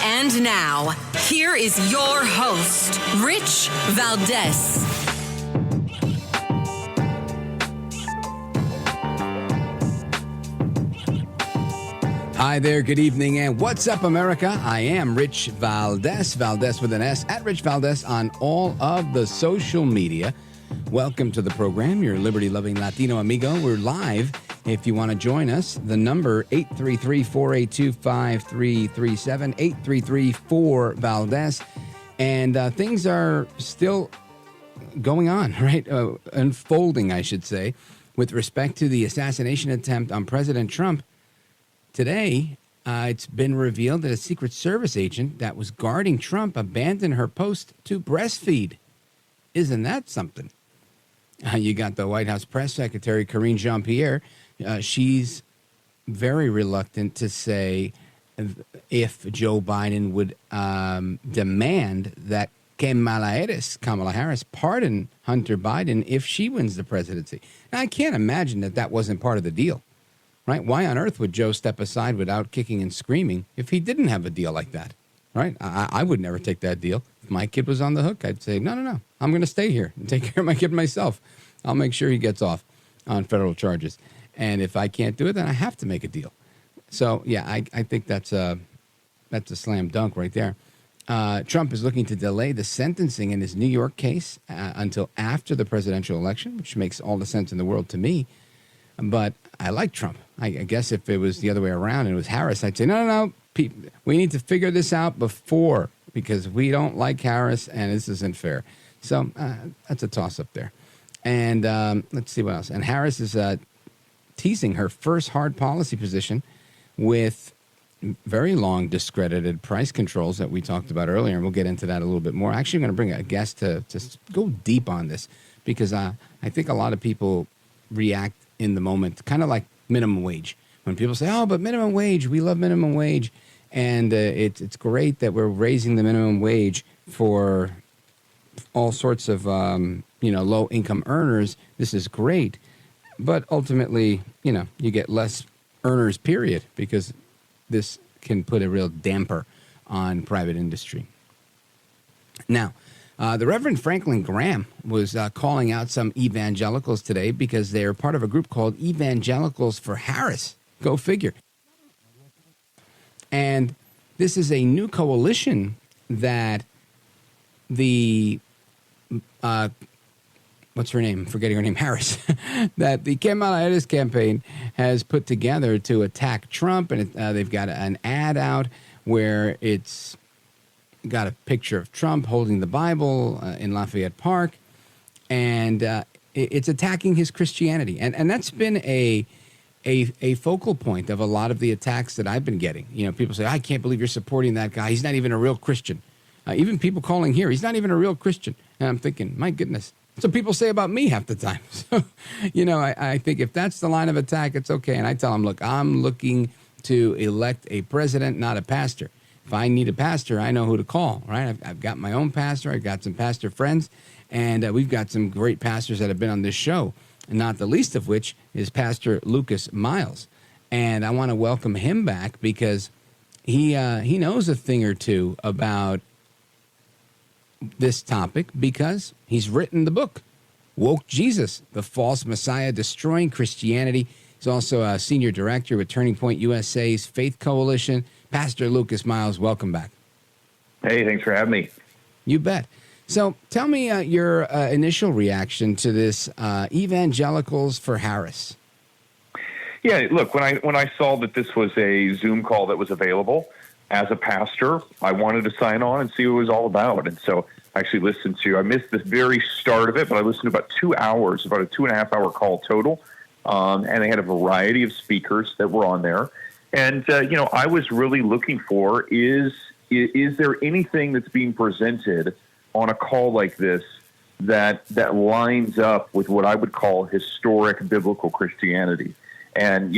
And now, here is your host, Rich Valdez. Hi there, good evening, and what's up, America? I am Rich Valdez, Valdez with an S, at Rich Valdez on all of the social media. Welcome to the program, your liberty-loving Latino amigo. We're live. If you want to join us, the number 833-482-5337, 833-4-Valdez. And things are still going on, right? Unfolding, I should say, with respect to the assassination attempt on President Trump. Today, it's been revealed that a Secret Service agent that was guarding Trump abandoned her post to breastfeed. Isn't that something? You got the White House Press Secretary, Karine Jean-Pierre. She's very reluctant to say if Joe Biden would demand that Que Mala Eres, Kamala Harris, pardon Hunter Biden if she wins the presidency. Now, I can't imagine that wasn't part of the deal. Right? Why on earth would Joe step aside without kicking and screaming if he didn't have a deal like that? Right? I would never take that deal. If my kid was on the hook, I'd say, no. I'm going to stay here and take care of my kid myself. I'll make sure he gets off on federal charges. And if I can't do it, then I have to make a deal. So, yeah, I think that's a slam dunk right there. Trump is looking to delay the sentencing in his New York case until after the presidential election, which makes all the sense in the world to me. But I like Trump. I guess if it was the other way around and it was Harris, I'd say, no, we need to figure this out before because we don't like Harris and this isn't fair. So that's a toss-up there. And let's see what else. And Harris is teasing her first hard policy position with very long discredited price controls that we talked about earlier, and we'll get into that a little bit more. Actually, I'm going to bring a guest to go deep on this because I think a lot of people react in the moment, kind of like minimum wage. When people say, oh, but minimum wage, we love minimum wage. And it's great that we're raising the minimum wage for all sorts of, low-income earners. This is great. But ultimately, you get less earners, period, because this can put a real damper on private industry. Now, the Reverend Franklin Graham was calling out some evangelicals today because they're part of a group called Evangelicals for Harris. Go figure. And this is a new coalition that the, what's her name? I'm forgetting her name, Harris, that the Que Mala Eres campaign has put together to attack Trump. And they've got an ad out where it's got a picture of Trump holding the Bible in Lafayette Park, and it's attacking his Christianity. And that's been a focal point of a lot of the attacks that I've been getting. People say, I can't believe you're supporting that guy. He's not even a real Christian. Even people calling here, he's not even a real Christian. And I'm thinking, my goodness. So people say about me half the time. So, I think if that's the line of attack, it's okay. And I tell them, look, I'm looking to elect a president, not a pastor. If I need a pastor, I know who to call, right? I've got my own pastor. I've got some pastor friends, and we've got some great pastors that have been on this show, and not the least of which is Pastor Lucas Miles. And I want to welcome him back because he knows a thing or two about this topic because he's written the book, Woke Jesus, the False Messiah Destroying Christianity. He's also a senior director with Turning Point USA's Faith Coalition. Pastor Lucas Miles, welcome back. Hey, thanks for having me. You bet. So tell me your initial reaction to this Evangelicals for Harris. Yeah, look, when I saw that this was a Zoom call that was available, as a pastor, I wanted to sign on and see what it was all about. And so I actually I missed the very start of it, but I listened to about 2 hours, about a 2.5 hour call total. And they had a variety of speakers that were on there. And, I was really looking for is there anything that's being presented on a call like this that lines up with what I would call historic biblical Christianity? And,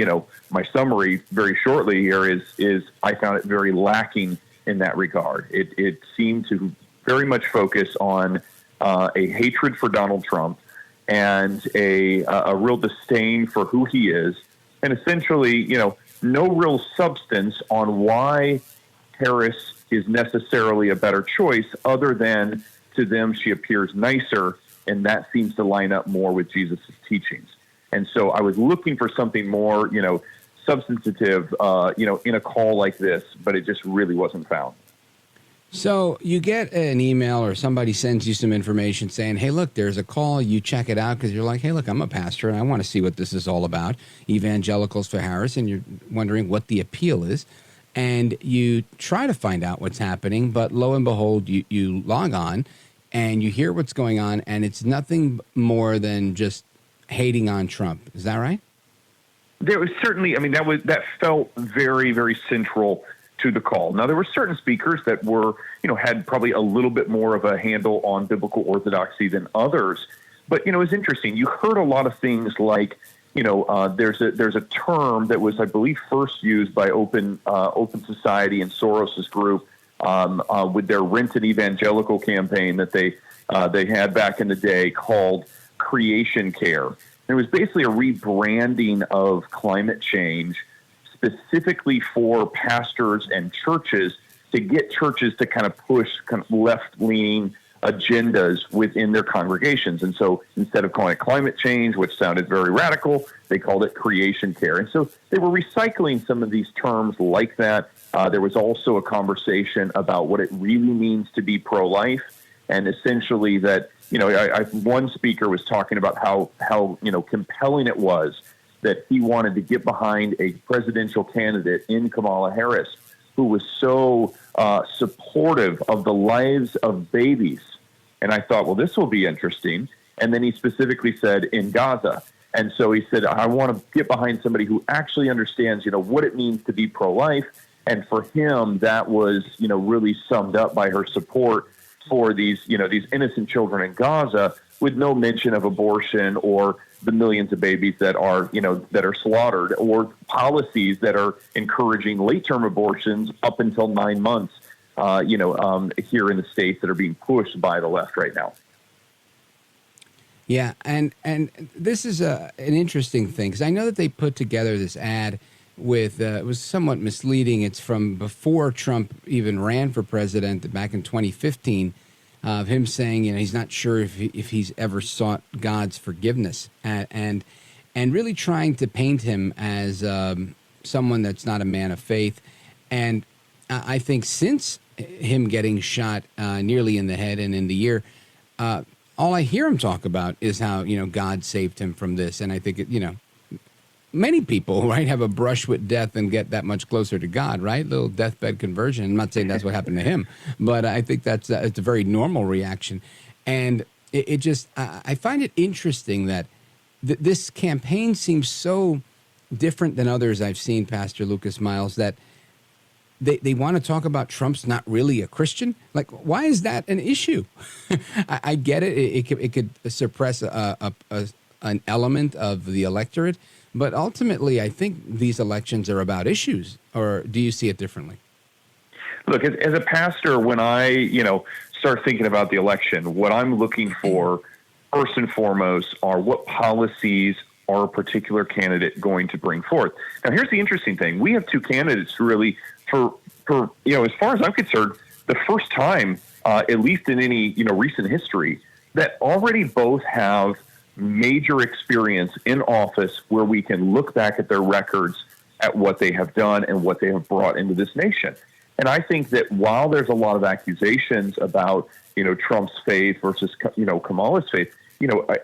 my summary very shortly here is I found it very lacking in that regard. It seemed to very much focus on a hatred for Donald Trump and a real disdain for who he is, and essentially, no real substance on why Harris is necessarily a better choice, other than to them she appears nicer, and that seems to line up more with Jesus' teachings. And so I was looking for something more, substantive, in a call like this, but it just really wasn't found. So you get an email or somebody sends you some information saying, hey, look, there's a call. You check it out because you're like, hey, look, I'm a pastor and I want to see what this is all about. Evangelicals for Harris. And you're wondering what the appeal is. And you try to find out what's happening. But lo and behold, you log on and you hear what's going on. And it's nothing more than just hating on Trump. Is that right? There was certainly, that felt very, very central to the call. Now, there were certain speakers that were, had probably a little bit more of a handle on biblical orthodoxy than others. But, it was interesting. You heard a lot of things like, there's a term that was, I believe, first used by Open Society and Soros's group with their Rent an Evangelical campaign that they had back in the day called creation care. And it was basically a rebranding of climate change specifically for pastors and churches to get churches to kind of push kind of left-leaning agendas within their congregations. And so instead of calling it climate change, which sounded very radical, they called it creation care. And so they were recycling some of these terms like that. There was also a conversation about what it really means to be pro-life, and essentially that, one speaker was talking about how compelling it was that he wanted to get behind a presidential candidate in Kamala Harris who was so supportive of the lives of babies. And I thought, well, this will be interesting. And then he specifically said in Gaza. And so he said, I want to get behind somebody who actually understands, what it means to be pro-life. And for him, that was, really summed up by her support for these innocent children in Gaza, with no mention of abortion or the millions of babies that are slaughtered, or policies that are encouraging late-term abortions up until 9 months, here in the States that are being pushed by the left right now. Yeah, and this is an interesting thing, because I know that they put together this ad with, it was somewhat misleading. It's from before Trump even ran for president back in 2015, of him saying, he's not sure if he's ever sought God's forgiveness, and really trying to paint him as someone that's not a man of faith. And I think since him getting shot nearly in the head and in the ear, all I hear him talk about is how, God saved him from this. And I think, many people, right, have a brush with death and get that much closer to God, right? Little deathbed conversion. I'm not saying that's what happened to him, but I think it's a very normal reaction. And it just, I find it interesting that this campaign seems so different than others I've seen, Pastor Lucas Miles, that they want to talk about Trump's not really a Christian. Like, why is that an issue? I get it. It could suppress an element of the electorate. But ultimately, I think these elections are about issues. Or do you see it differently? Look, as a pastor, when I, start thinking about the election, what I'm looking for, first and foremost, are what policies are a particular candidate going to bring forth. Now, here's the interesting thing. We have two candidates really for as far as I'm concerned, the first time, at least in any, recent history, that already both have major experience in office where we can look back at their records at what they have done and what they have brought into this nation. And I think that while there's a lot of accusations about, Trump's faith versus, Kamala's faith,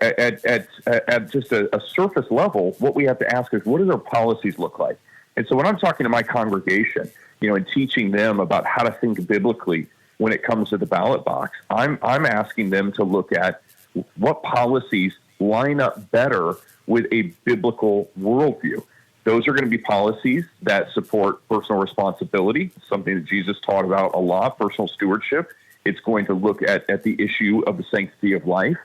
at just a surface level, what we have to ask is, what do their policies look like? And so when I'm talking to my congregation, and teaching them about how to think biblically when it comes to the ballot box, I'm asking them to look at what policies line up better with a biblical worldview. Those are going to be policies that support personal responsibility, something that Jesus taught about a lot, personal stewardship. It's going to look at the issue of the sanctity of life,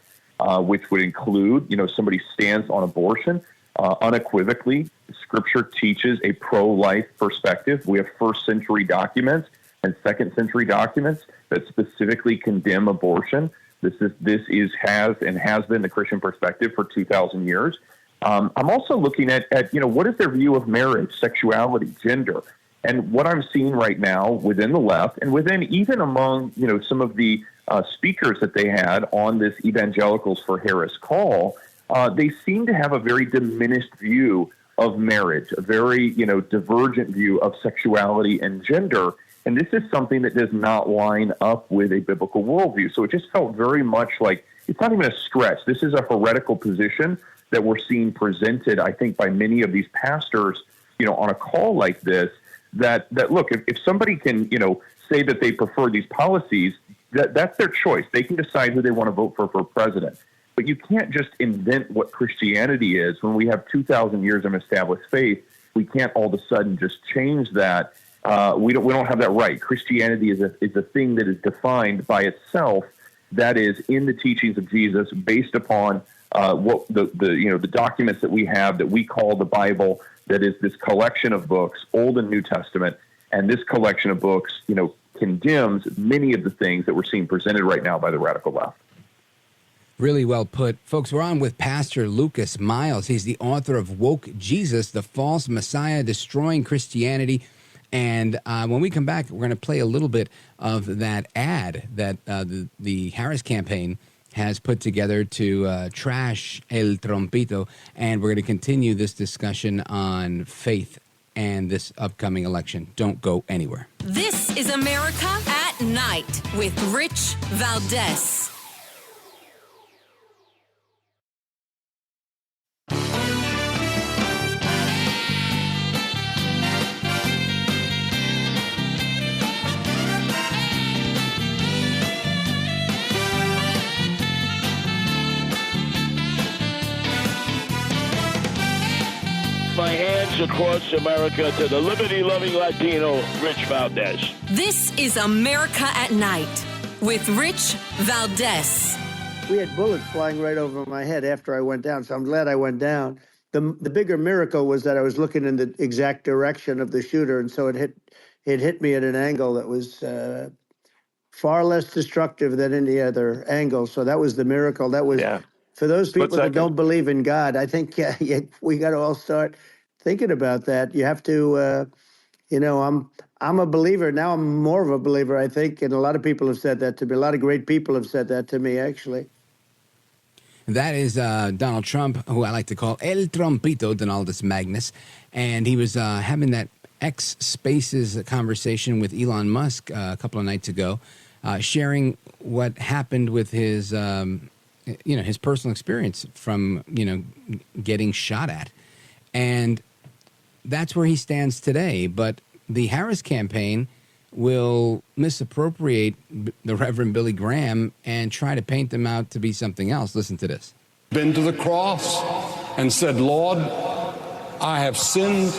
which would include, somebody stands on abortion. unequivocally, Scripture teaches a pro-life perspective. We have first century documents and second century documents that specifically condemn abortion. This has been the Christian perspective for 2,000 years. I'm also looking at what is their view of marriage, sexuality, gender, and what I'm seeing right now within the left and within even among some of the speakers that they had on this Evangelicals for Harris call. They seem to have a very diminished view of marriage, a very divergent view of sexuality and gender. And this is something that does not line up with a biblical worldview. So it just felt very much like it's not even a stretch. This is a heretical position that we're seeing presented, I think, by many of these pastors, on a call like this, that look, if somebody can, say that they prefer these policies, that's their choice. They can decide who they want to vote for president. But you can't just invent what Christianity is. When we have 2,000 years of established faith, we can't all of a sudden just change that. We don't have that right. Christianity is a thing that is defined by itself, that is in the teachings of Jesus, based upon what the documents that we have that we call the Bible, that is this collection of books, Old and New Testament, and this collection of books, condemns many of the things that we're seeing presented right now by the radical left. Really well put. Folks, we're on with Pastor Lucas Miles. He's the author of Woke Jesus, the False Messiah Destroying Christianity. And when we come back, we're going to play a little bit of that ad that the Harris campaign has put together to trash El Trompito. And we're going to continue this discussion on faith and this upcoming election. Don't go anywhere. This is America at Night with Rich Valdez. My hands across America to the liberty-loving Latino, Rich Valdez. This is America at Night with Rich Valdez. We had bullets flying right over my head after I went down, so I'm glad I went down. The bigger miracle was that I was looking in the exact direction of the shooter, and so it hit me at an angle that was far less destructive than any other angle. So that was the miracle. That was for those people that don't believe in God. I think we got to all start thinking about that. You have to, I'm a believer now. I'm more of a believer, I think, and a lot of people have said that to me. A lot of great people have said that to me, actually. That is Donald Trump, who I like to call El Trompito, Donaldus Magnus, and he was having that X Spaces conversation with Elon Musk a couple of nights ago, sharing what happened with his, his personal experience from, getting shot at. And that's where he stands today. But the Harris campaign will misappropriate the Reverend Billy Graham and try to paint them out to be something else. Listen to this. Been to the cross and said, Lord, I have sinned.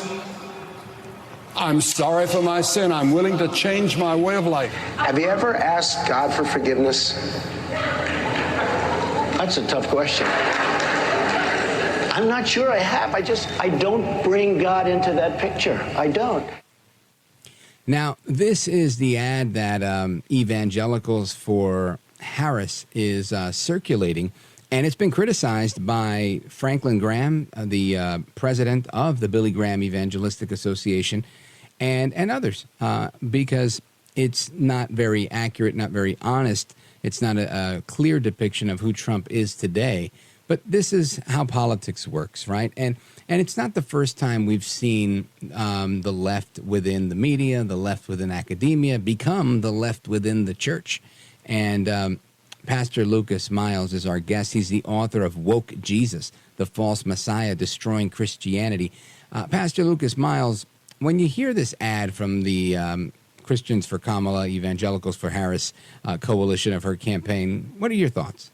I'm sorry for my sin. I'm willing to change my way of life. Have you ever asked God for forgiveness? That's a tough question. I'm not sure I have. I don't bring God into that picture. I don't. Now, this is the ad that Evangelicals for Harris is circulating, and it's been criticized by Franklin Graham, the president of the Billy Graham Evangelistic Association, and others, because it's not very accurate, not very honest. It's not a clear depiction of who Trump is today. But this is how politics works, right? And it's not the first time we've seen the left within the media, the left within academia, become the left within the church. And Pastor Lucas Miles is our guest. He's the author of Woke Jesus, the False Messiah Destroying Christianity. Pastor Lucas Miles, when you hear this ad from the Christians for Kamala, Evangelicals for Harris coalition of her campaign, what are your thoughts?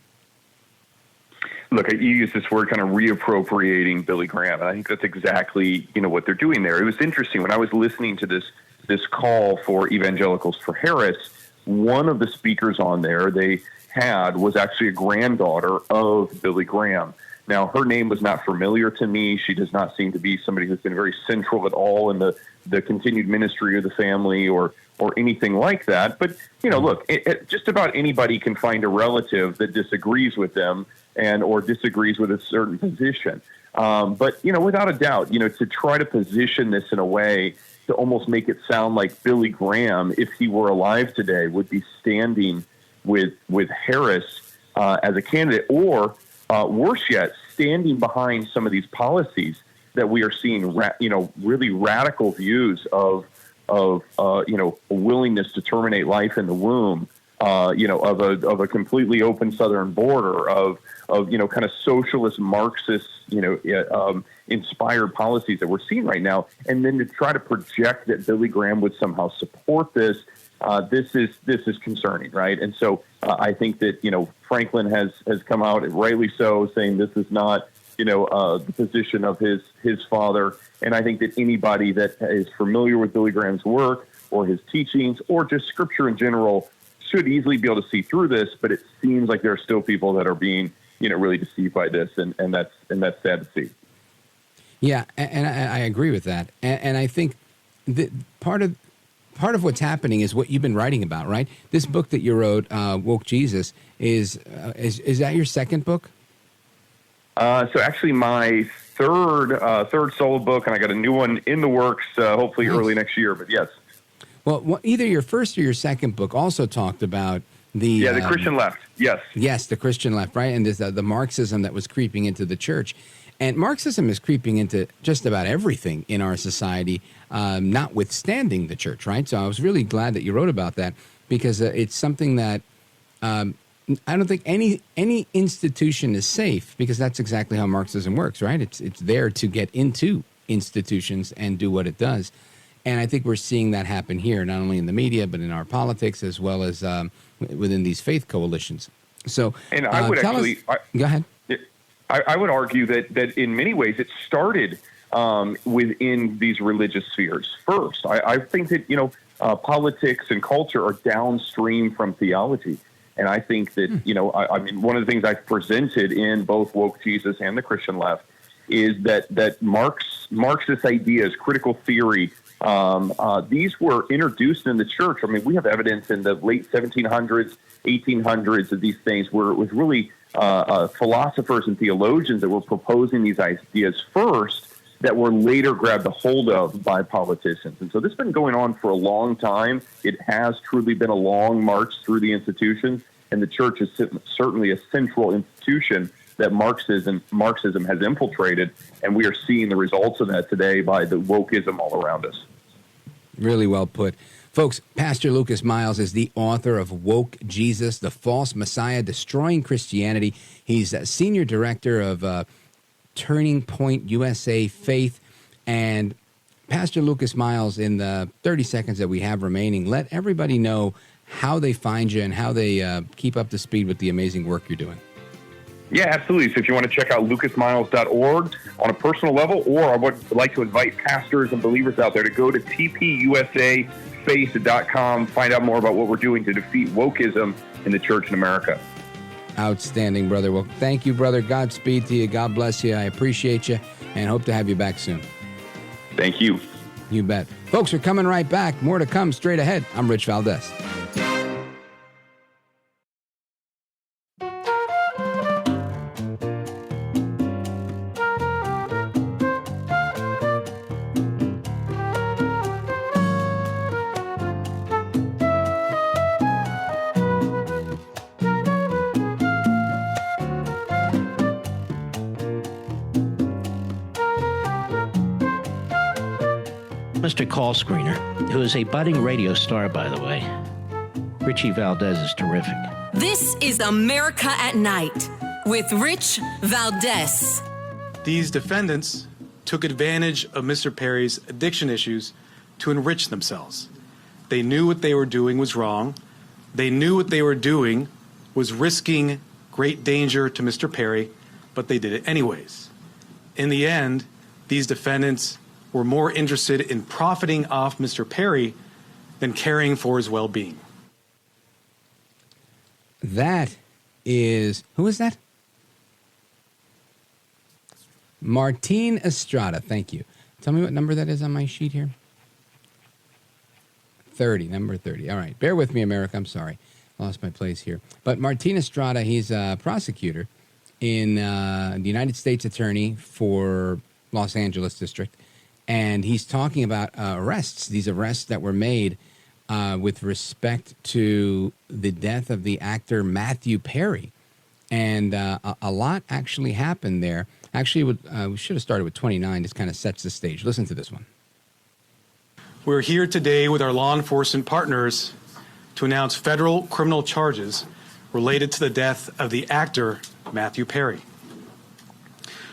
Look, you use this word kind of reappropriating Billy Graham, and I think that's exactly, what they're doing there. It was interesting when I was listening to this call for Evangelicals for Harris, one of the speakers on there they had was actually a granddaughter of Billy Graham. Now, her name was not familiar to me. She does not seem to be somebody who's been very central at all in the continued ministry of the family or anything like that. But, look, just about anybody can find a relative that disagrees with them or disagrees with a certain position. But, without a doubt, to try to position this in a way to almost make it sound like Billy Graham, if he were alive today, would be standing with Harris as a candidate, or worse yet, standing behind some of these policies that we are seeing, really radical views of a willingness to terminate life in the womb, of a completely open southern border, of kind of socialist Marxist, inspired policies that we're seeing right now, and then to try to project that Billy Graham would somehow support this. This is concerning, right? And so I think that Franklin has come out, rightly so, saying this is not the position of his father. And I think that anybody that is familiar with Billy Graham's work or his teachings or just Scripture in general should easily be able to see through this. But it seems like there are still people that are being really deceived by this, and that's sad to see. Yeah, and I agree with that, and I think that part of what's happening is what you've been writing about, right? This book that you wrote, Woke Jesus, is that your second book? So actually, my third solo book, and I got a new one in the works, hopefully early next year. But yes. Well, either your first or your second book also talked about the Christian left. Yes, the Christian left, right, and the Marxism that was creeping into the church. And Marxism is creeping into just about everything in our society, notwithstanding the church, right? So I was really glad that you wrote about that, because it's something that I don't think any institution is safe, because that's exactly how Marxism works, right? It's there to get into institutions and do what it does. And I think we're seeing that happen here, not only in the media, but in our politics, as well as within these faith coalitions. So, and I would go ahead. I would argue that in many ways it started within these religious spheres first. I think that, politics and culture are downstream from theology. And I think that, I mean, one of the things I've presented in both Woke Jesus and the Christian left is that Marxist ideas, critical theory, these were introduced in the church. I mean, we have evidence in the late 1700s, 1800s of these things where it was really philosophers and theologians that were proposing these ideas first that were later grabbed a hold of by politicians. And so this has been going on for a long time. It has truly been a long march through the institutions, and the church is certainly a central institution that Marxism has infiltrated, and we are seeing the results of that today by the wokeism all around us. Really well put. Folks, Pastor Lucas Miles is the author of Woke Jesus, the False Messiah Destroying Christianity. He's a senior director of Turning Point USA Faith. And Pastor Lucas Miles, in the 30 seconds that we have remaining, let everybody know how they find you and how they keep up to speed with the amazing work you're doing. Yeah, absolutely. So if you want to check out lucasmiles.org on a personal level, or I would like to invite pastors and believers out there to go to tpusafaith.com, find out more about what we're doing to defeat wokeism in the church in America. Outstanding, brother. Well, thank you, brother. Godspeed to you. God bless you. I appreciate you and hope to have you back soon. Thank you. You bet. Folks, we're coming right back. More to come straight ahead. I'm Rich Valdez. Mr. Call Screener, who is a budding radio star, by the way. Richie Valdez is terrific. This is America at Night with Rich Valdez. These defendants took advantage of Mr. Perry's addiction issues to enrich themselves. They knew what they were doing was wrong. They knew what they were doing was risking great danger to Mr. Perry, but they did it anyways. In the end, these defendants were more interested in profiting off Mr. Perry than caring for his well-being. That is, who is that? Martine Estrada, thank you. Tell me what number that is on my sheet here. 30, number 30. All right. Bear with me, America. I'm sorry. Lost my place here. But Martine Estrada, he's a prosecutor in the United States Attorney for Los Angeles District. And he's talking about arrests, these arrests that were made with respect to the death of the actor Matthew Perry. And a lot actually happened there. Actually, we should have started with 29. This kind of sets the stage. Listen to this one. We're here today with our law enforcement partners to announce federal criminal charges related to the death of the actor Matthew Perry.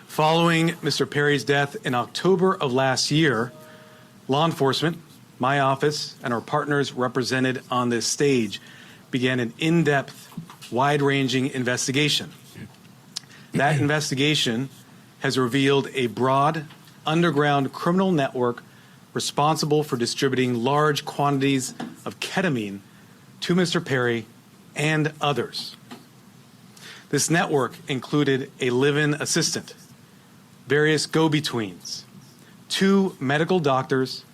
Following Mr. Perry's death in October of last year, law enforcement, my office, and our partners represented on this stage began an in-depth, wide-ranging investigation. That investigation has revealed a broad, underground criminal network responsible for distributing large quantities of ketamine to Mr. Perry and others. This network included a live-in assistant, various go-betweens, 2 medical doctors,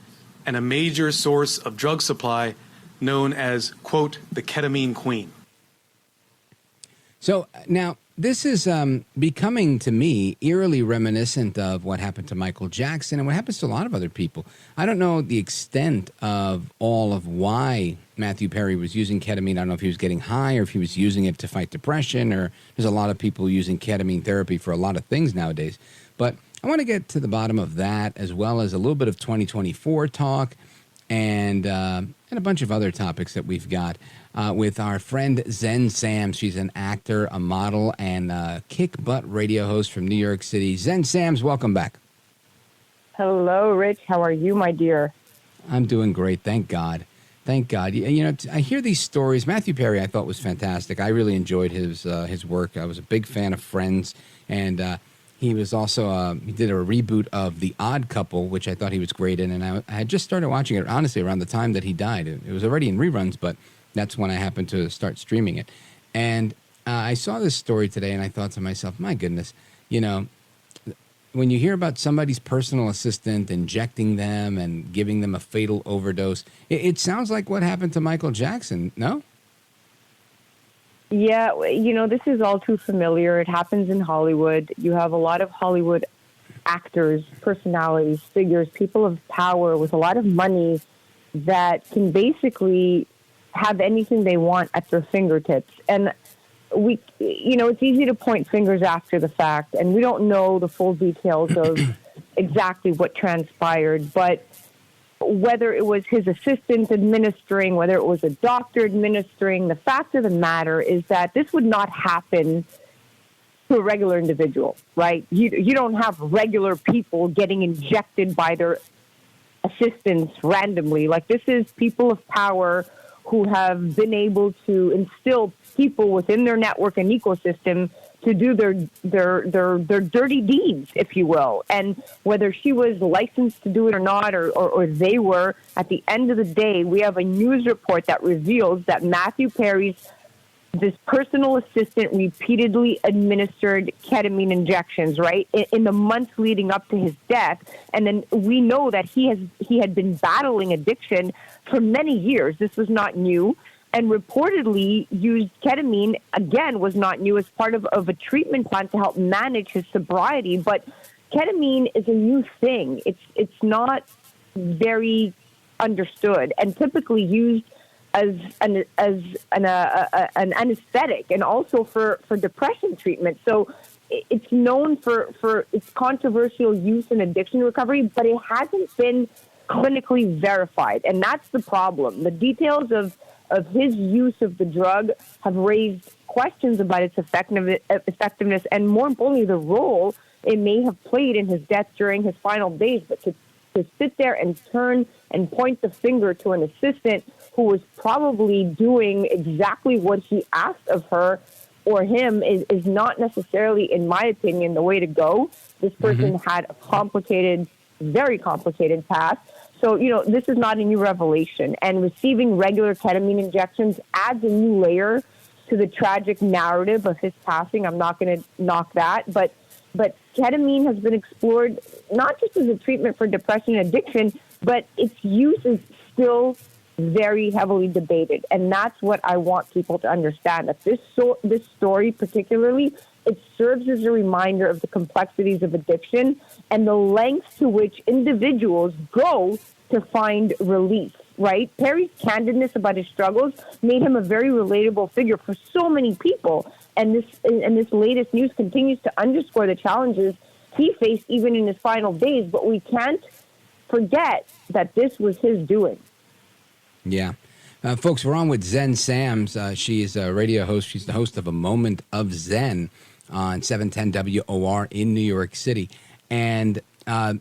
and a major source of drug supply known as, quote, the ketamine queen. So now this is becoming to me eerily reminiscent of what happened to Michael Jackson and what happens to a lot of other people. I don't know the extent of all of why Matthew Perry was using ketamine. I don't know if he was getting high or if he was using it to fight depression, or there's a lot of people using ketamine therapy for a lot of things nowadays. But I want to get to the bottom of that, as well as a little bit of 2024 talk and a bunch of other topics that we've got with our friend Zen Sams. She's an actor, a model, and a kick-butt radio host from New York City. Zen Sams, welcome back. Hello, Rich. How are you, my dear? I'm doing great. Thank God. Thank God. You know, I hear these stories. Matthew Perry, I thought was fantastic. I really enjoyed his work. I was a big fan of Friends, and he was also he did a reboot of The Odd Couple, which I thought he was great in, and I had just started watching it, honestly, around the time that he died. It was already in reruns, but that's when I happened to start streaming it. And I saw this story today, and I thought to myself, my goodness, you know, when you hear about somebody's personal assistant injecting them and giving them a fatal overdose, it sounds like what happened to Michael Jackson, no? Yeah, you know, this is all too familiar. It happens in Hollywood. You have a lot of Hollywood actors, personalities, figures, people of power with a lot of money that can basically have anything they want at their fingertips. And it's easy to point fingers after the fact, and we don't know the full details of exactly what transpired, but whether it was his assistant administering, whether it was a doctor administering, the fact of the matter is that this would not happen to a regular individual, right? You don't have regular people getting injected by their assistants randomly. Like, this is people of power who have been able to instill people within their network and ecosystem to do their dirty deeds, if you will. And whether she was licensed to do it or not, or they were, at the end of the day, we have a news report that reveals that Matthew Perry's this personal assistant repeatedly administered ketamine injections, right, in the months leading up to his death. And then we know that he had been battling addiction for many years. This was not new. And reportedly used ketamine, again, was not new, as part of a treatment plan to help manage his sobriety. But ketamine is a new thing. It's not very understood and typically used as an anesthetic and also for depression treatment. So it's known for its controversial use in addiction recovery, but it hasn't been clinically verified. And that's the problem. The details of his use of the drug have raised questions about its effectiveness and, more importantly, the role it may have played in his death during his final days. But to sit there and turn and point the finger to an assistant who was probably doing exactly what he asked of her or him is not necessarily, in my opinion, the way to go. This person had a complicated, very complicated past. So, this is not a new revelation. And receiving regular ketamine injections adds a new layer to the tragic narrative of his passing. I'm not going to knock that. But, but ketamine has been explored not just as a treatment for depression and addiction, but its use is still very heavily debated. And that's what I want people to understand, that this story particularly, it serves as a reminder of the complexities of addiction and the lengths to which individuals go to find relief, right? Perry's candidness about his struggles made him a very relatable figure for so many people. And this latest news continues to underscore the challenges he faced even in his final days. But we can't forget that this was his doing. Yeah. Folks, we're on with Zen Sams. She is a radio host. She's the host of A Moment of Zen on 710 WOR in New York City. And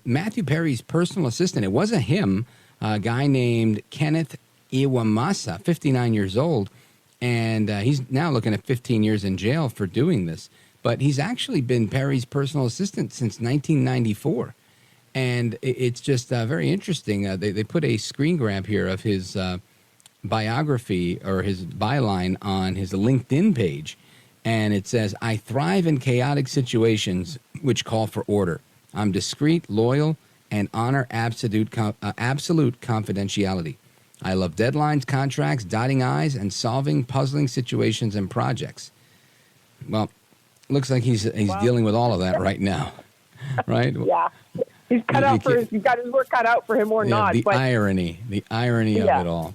Matthew Perry's personal assistant, it wasn't him, a guy named Kenneth Iwamasa, 59 years old. And he's now looking at 15 years in jail for doing this. But he's actually been Perry's personal assistant since 1994. And it's just very interesting. They put a screen grab here of his biography or his byline on his LinkedIn page. And it says, "I thrive in chaotic situations which call for order. I'm discreet, loyal, and honor absolute confidentiality. I love deadlines, contracts, dotting I's, and solving puzzling situations and projects." Well, looks like he's dealing with all of that right now, right? Yeah. He's he's got his work cut out for him or not. The irony of it all.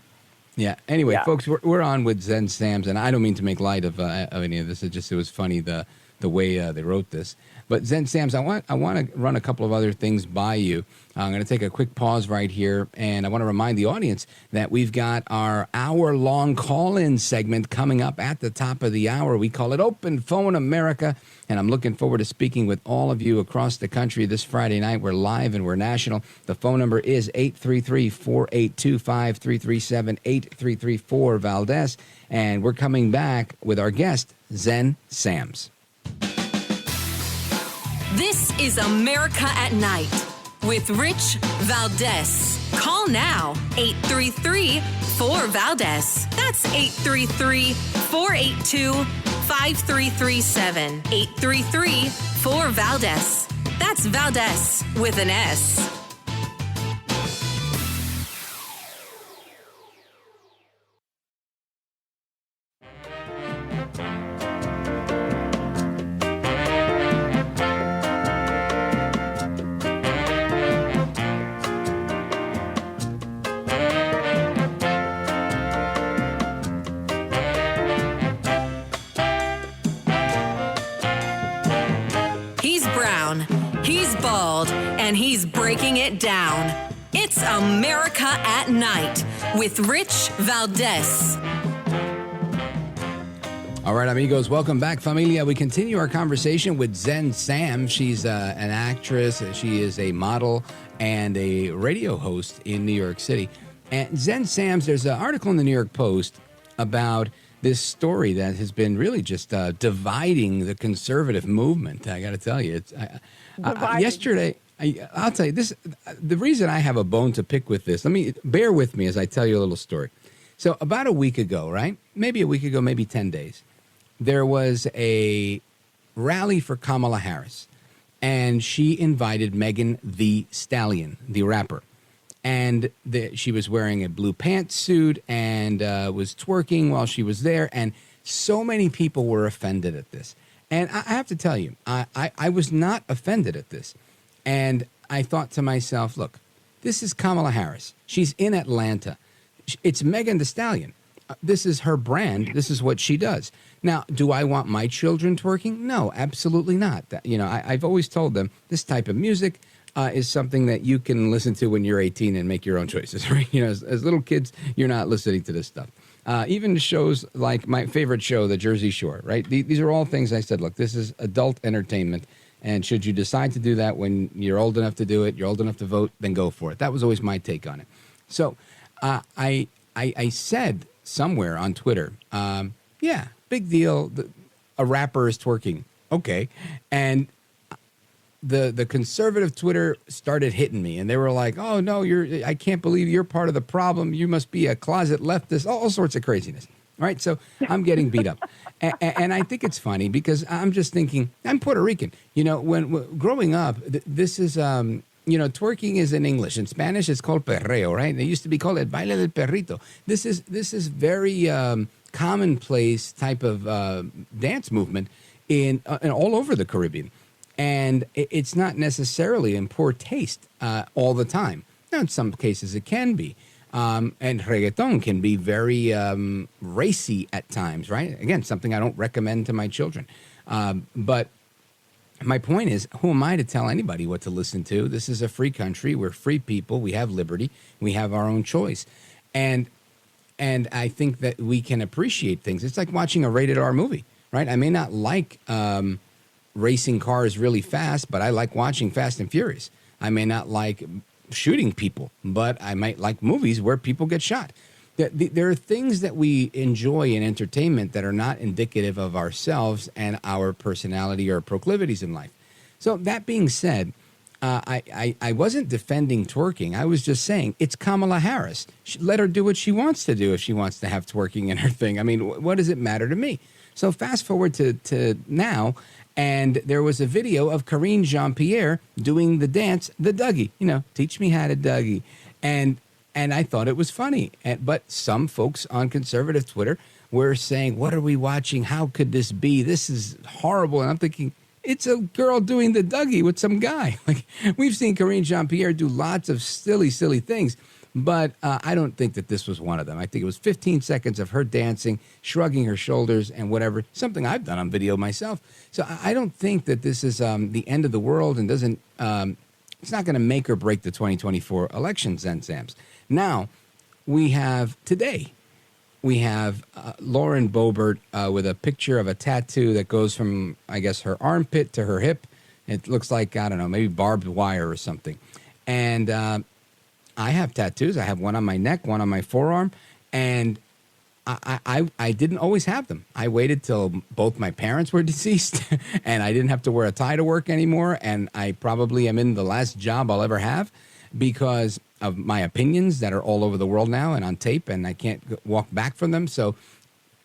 Yeah. Anyway, folks, we're on with Zen Sams, and I don't mean to make light of any of this. It was funny the way they wrote this. But Zen Sams, I want to run a couple of other things by you. I'm going to take a quick pause right here, and I want to remind the audience that we've got our hour-long call-in segment coming up at the top of the hour. We call it Open Phone America, and I'm looking forward to speaking with all of you across the country this Friday night. We're live and we're national. The phone number is 833-482-5337, 8334 Valdez, and we're coming back with our guest, Zen Sams. This is America at Night with Rich Valdez. Call now, 833-4-VALDEZ. That's 833-482-5337. 833-4-VALDEZ. That's Valdez with an S. And he's breaking it down. It's America at Night with Rich Valdez. All right, amigos, welcome back, familia. We continue our conversation with Zen Sams. She's an actress. She is a model and a radio host in New York City. And Zen Sams, there's an article in the New York Post about this story that has been really just dividing the conservative movement. I got to tell you, it's yesterday. I'll tell you this. The reason I have a bone to pick with this, bear with me as I tell you a little story. So about a week ago, right? Maybe a week ago, maybe 10 days, there was a rally for Kamala Harris, and she invited Megan Thee Stallion, the rapper. And she was wearing a blue pantsuit and was twerking while she was there. And so many people were offended at this. And I have to tell you, I was not offended at this. And I thought to myself, look, this is Kamala Harris. She's in Atlanta. It's Megan Thee Stallion. This is her brand. This is what she does. Now, do I want my children twerking? No, absolutely not. I've always told them this type of music is something that you can listen to when you're 18 and make your own choices, right? As little kids, you're not listening to this stuff. Even shows like my favorite show, The Jersey Shore, right? These are all things I said, look, this is adult entertainment. And should you decide to do that when you're old enough to do it, you're old enough to vote, then go for it. That was always my take on it. So I said somewhere on Twitter, yeah, big deal. A rapper is twerking. Okay. And the conservative Twitter started hitting me, and they were like, oh, no, I can't believe you're part of the problem. You must be a closet leftist, all sorts of craziness. right? So I'm getting beat up. And I think it's funny because I'm just thinking, I'm Puerto Rican. You know, when growing up, this is, twerking is in English. In Spanish, it's called perreo, right? It used to be called el baile del perrito. This is very commonplace type of dance movement in all over the Caribbean. And it's not necessarily in poor taste all the time. Now, in some cases, it can be. And reggaeton can be very racy at times, right? Again, something I don't recommend to my children. But my point is, who am I to tell anybody what to listen to? This is a free country. We're free people. We have liberty. We have our own choice. And I think that we can appreciate things. It's like watching a rated R movie, right? I may not like racing cars really fast, but I like watching Fast and Furious. I may not like shooting people, but I might like movies where people get shot. There are things that we enjoy in entertainment that are not indicative of ourselves and our personality or proclivities in life. So that being said, I wasn't defending twerking. I was just saying it's Kamala Harris. Let her do what she wants to do if she wants to have twerking in her thing. I mean, what does it matter to me? So fast forward to now, and there was a video of Karine Jean-Pierre doing the dance, the Dougie. You know, teach me how to Dougie. And I thought it was funny. But some folks on conservative Twitter were saying, what are we watching? How could this be? This is horrible. And I'm thinking, it's a girl doing the Dougie with some guy. Like, we've seen Karine Jean-Pierre do lots of silly things. But I don't think that this was one of them. I think it was 15 seconds of her dancing, shrugging her shoulders and whatever, something I've done on video myself. So I don't think that this is the end of the world and doesn't it's not going to make or break the 2024 election, Zen Sams. Now, we have Lauren Boebert with a picture of a tattoo that goes from, I guess, her armpit to her hip. It looks like, I don't know, maybe barbed wire or something. And I have tattoos. I have one on my neck, one on my forearm, and I didn't always have them. I waited till both my parents were deceased, and I didn't have to wear a tie to work anymore, and I probably am in the last job I'll ever have because of my opinions that are all over the world now and on tape, and I can't walk back from them. So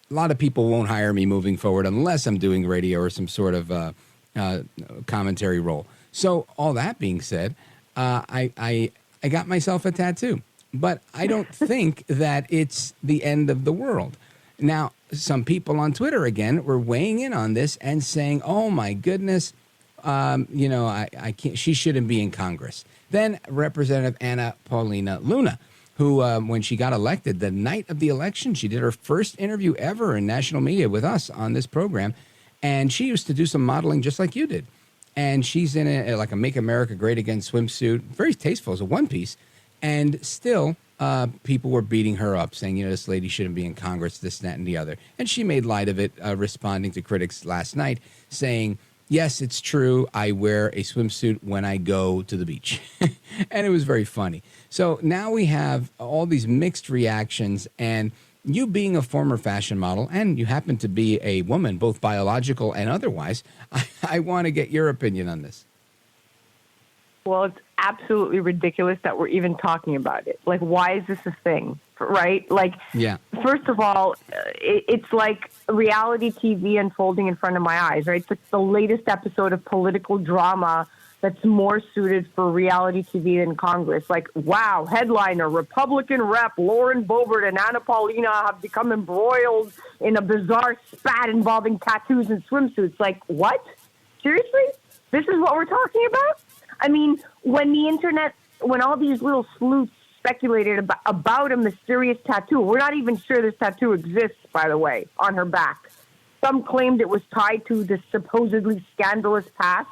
a lot of people won't hire me moving forward unless I'm doing radio or some sort of commentary role. So all that being said, I got myself a tattoo, but I don't think that it's the end of the world. Now, some people on Twitter, again, were weighing in on this and saying, oh, my goodness, I can't, she shouldn't be in Congress. Then Representative Anna Paulina Luna, who, when she got elected, the night of the election, she did her first interview ever in national media with us on this program, and she used to do some modeling just like you did. And she's in like a Make America Great Again swimsuit, very tasteful, it's a one-piece. And still, people were beating her up, saying, this lady shouldn't be in Congress, this, that, and the other. And she made light of it, responding to critics last night, saying, yes, it's true, I wear a swimsuit when I go to the beach. And it was very funny. So now we have all these mixed reactions, and you being a former fashion model, and you happen to be a woman, both biological and otherwise, I want to get your opinion on this. Well, it's absolutely ridiculous that we're even talking about it. Like, why is this a thing, right? Like, yeah. First of all, it's like reality TV unfolding in front of my eyes, right? It's the latest episode of political drama that's more suited for reality TV than Congress. Like, wow, headliner, Republican rep Lauren Boebert and Anna Paulina have become embroiled in a bizarre spat involving tattoos and swimsuits. Like, what? Seriously? This is what we're talking about? I mean, when all these little sleuths speculated about a mysterious tattoo, we're not even sure this tattoo exists, by the way, on her back. Some claimed it was tied to this supposedly scandalous past.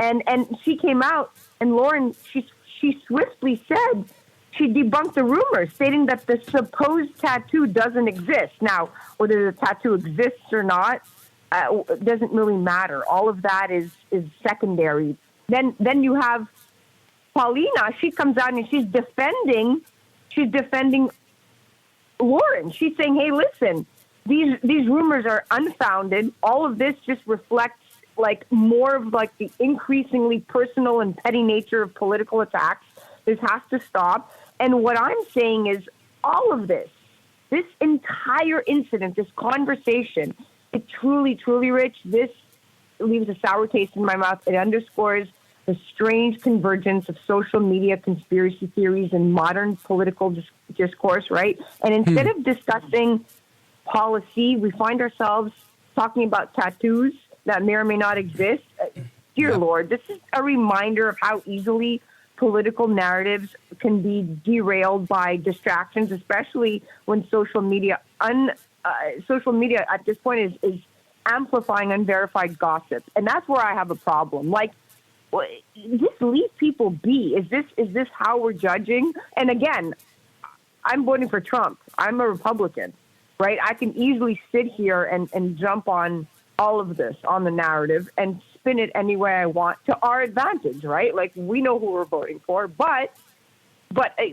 And she came out, and Lauren, she swiftly said she debunked the rumor, stating that the supposed tattoo doesn't exist. Now, whether the tattoo exists or not doesn't really matter. All of that is secondary. Then you have Paulina. She comes out and she's defending Lauren. She's saying, "Hey, listen, these rumors are unfounded. All of this just reflects like more of like the increasingly personal and petty nature of political attacks. This has to stop." And what I'm saying is all of this This entire incident, this conversation, it truly, truly, Rich, this leaves a sour taste in my mouth. It underscores the strange convergence of social media conspiracy theories and modern political discourse, right? And instead of discussing policy, we find ourselves talking about tattoos that may or may not exist. Dear Lord, this is a reminder of how easily political narratives can be derailed by distractions, especially when social media at this point is amplifying unverified gossip. And that's where I have a problem. Like, just leave people be. Is this how we're judging? And again, I'm voting for Trump. I'm a Republican, right? I can easily sit here and jump on all of this, on the narrative, and spin it any way I want to our advantage, right? Like, we know who we're voting for, but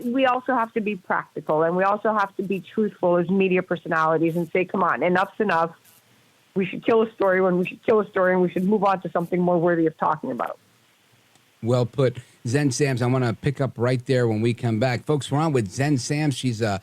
we also have to be practical, and we also have to be truthful as media personalities and say, come on, enough's enough. We should kill a story when we should kill a story, and we should move on to something more worthy of talking about. Well put. Zen Sams, I want to pick up right there when we come back. Folks, we're on with Zen Sams. She's a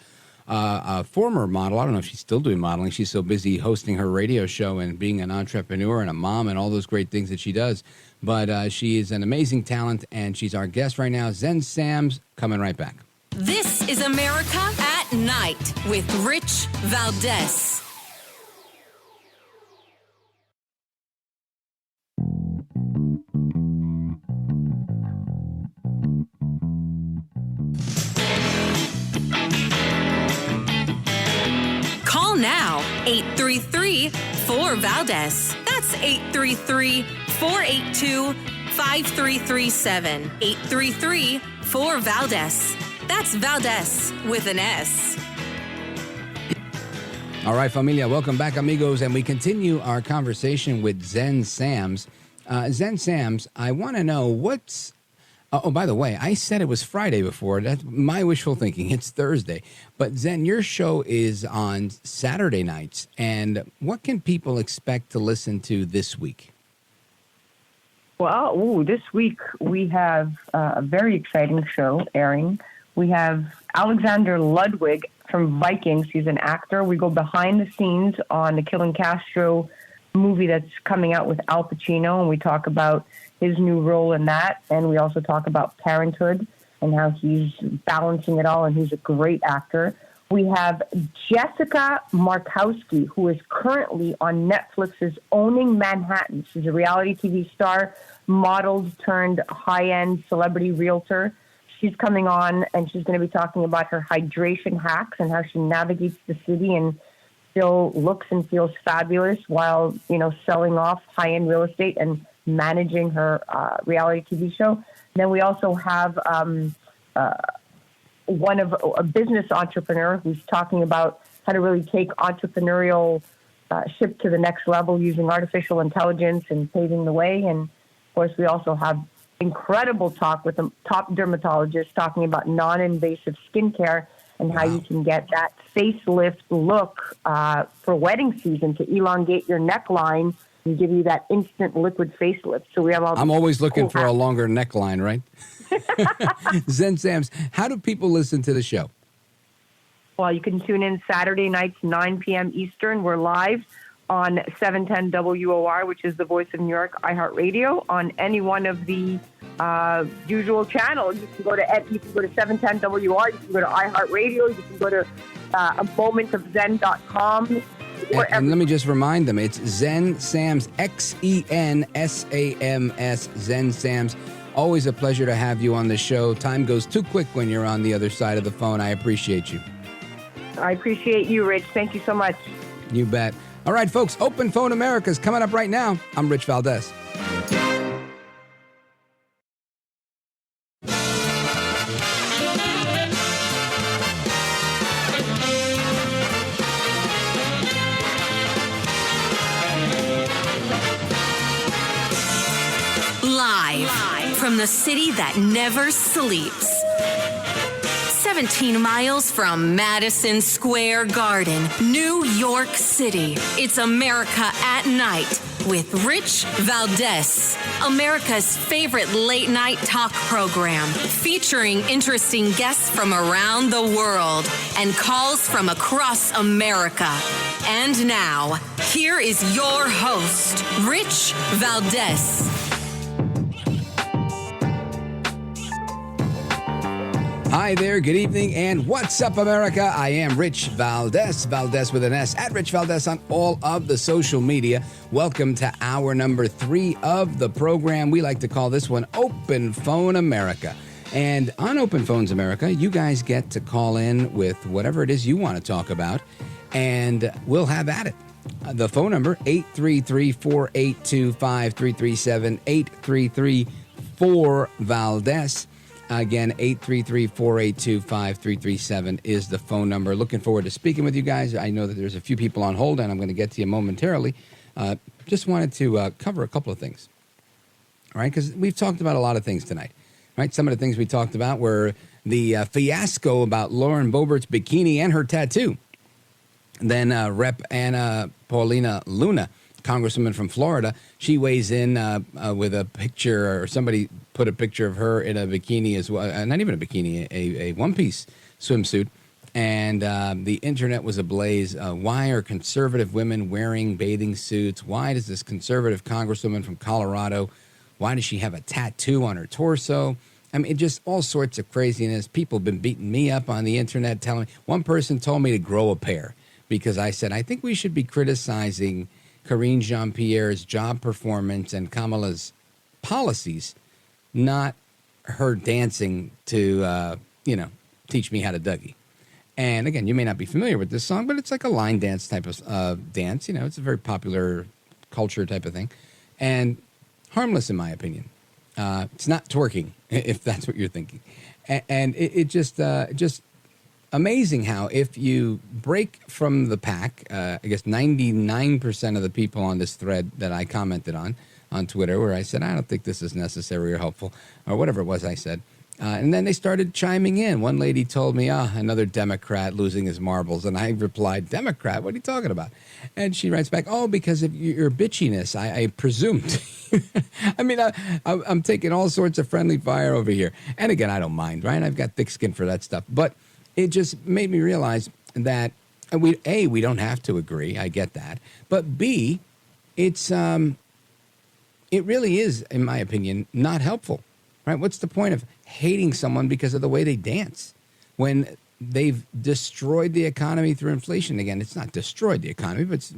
former model. I don't know if she's still doing modeling. She's so busy hosting her radio show and being an entrepreneur and a mom and all those great things that she does. But she is an amazing talent, and she's our guest right now. Zen Sams, coming right back. This is America at Night with Rich Valdez. Call now, 833-4VALDEZ. That's 833-482-5337. 833-4VALDEZ. That's Valdez with an S. All right, familia, welcome back, amigos, and we continue our conversation with Zen Sams. Zen Sams, I want to know what's... Oh, by the way, I said it was Friday before. That's my wishful thinking. It's Thursday. But Zen, your show is on Saturday nights. And what can people expect to listen to this week? Well, this week we have a very exciting show airing. We have Alexander Ludwig from Vikings. He's an actor. We go behind the scenes on the Kill and Castro movie that's coming out with Al Pacino, and we talk about his new role in that, and we also talk about parenthood and how he's balancing it all, and he's a great actor. We have Jessica Markowski, who is currently on Netflix's Owning Manhattan. She's a reality TV star, model turned high-end celebrity realtor. She's coming on, and she's going to be talking about her hydration hacks and how she navigates the city and still looks and feels fabulous while, selling off high-end real estate and managing her reality TV show. Then we also have a business entrepreneur who's talking about how to really take entrepreneurial ship to the next level using artificial intelligence and paving the way. And of course, we also have incredible talk with a top dermatologist talking about non-invasive skincare and how you can get that facelift look for wedding season to elongate your neckline and give you that instant liquid facelift. So we have all. I'm always looking for a longer neckline, right? Zen Sams, how do people listen to the show? Well, you can tune in Saturday nights, 9 p.m. Eastern. We're live on 710 WOR, which is the Voice of New York iHeartRadio, on any one of the usual channels. You can go to 710 WOR, you can go to iHeartRadio, you can go to amomentofzen.com. And let me just remind them, it's Zen Sams, XENSAMS, Zen Sams. Always a pleasure to have you on the show. Time goes too quick when you're on the other side of the phone. I appreciate you. I appreciate you, Rich. Thank you so much. You bet. All right, folks, Open Phone America is coming up right now. I'm Rich Valdez. Live from the city that never sleeps. 17 miles from Madison Square Garden, New York City. It's America at Night with Rich Valdez, America's favorite late night talk program, featuring interesting guests from around the world and calls from across America. And now, here is your host, Rich Valdez. Hi there, good evening, and what's up, America? I am Rich Valdez, Valdez with an S, at Rich Valdez on all of the social media. Welcome to hour number 3 of the program. We like to call this one Open Phone America. And on Open Phones America, you guys get to call in with whatever it is you want to talk about, and we'll have at it. The phone number, 833-482-5337, 833-4-VALDEZ. Again, 833-482-5337 is the phone number. Looking forward to speaking with you guys. I know that there's a few people on hold, and I'm going to get to you momentarily. Just wanted to cover a couple of things, all right? Because we've talked about a lot of things tonight, right? Some of the things we talked about were the fiasco about Lauren Boebert's bikini and her tattoo. Then Rep. Anna Paulina Luna, Congresswoman from Florida, she weighs in with a picture, or somebody put a picture of her in a bikini as well. Not even a bikini, a one-piece swimsuit. And the internet was ablaze. Why are conservative women wearing bathing suits? Why does this conservative congresswoman from Colorado, why does she have a tattoo on her torso? I mean, just all sorts of craziness. People have been beating me up on the internet, telling me. One person told me to grow a pair because I said, I think we should be criticizing Karine Jean-Pierre's job performance and Kamala's policies, not her dancing to, teach me how to Dougie. And again, you may not be familiar with this song, but it's like a line dance type of dance. It's a very popular culture type of thing. And harmless, in my opinion. It's not twerking, if that's what you're thinking. And it just amazing how if you break from the pack, I guess 99% of the people on this thread that I commented on Twitter, where I said, I don't think this is necessary or helpful, or whatever it was I said. And then they started chiming in. One lady told me, another Democrat losing his marbles. And I replied, Democrat? What are you talking about? And she writes back, because of your bitchiness, I presumed. I mean, I'm taking all sorts of friendly fire over here. And again, I don't mind, right? I've got thick skin for that stuff. But it just made me realize that, we don't have to agree. I get that. But B, it really is, in my opinion, not helpful. Right? What's the point of hating someone because of the way they dance when they've destroyed the economy through inflation? Again, it's not destroyed the economy, but it's,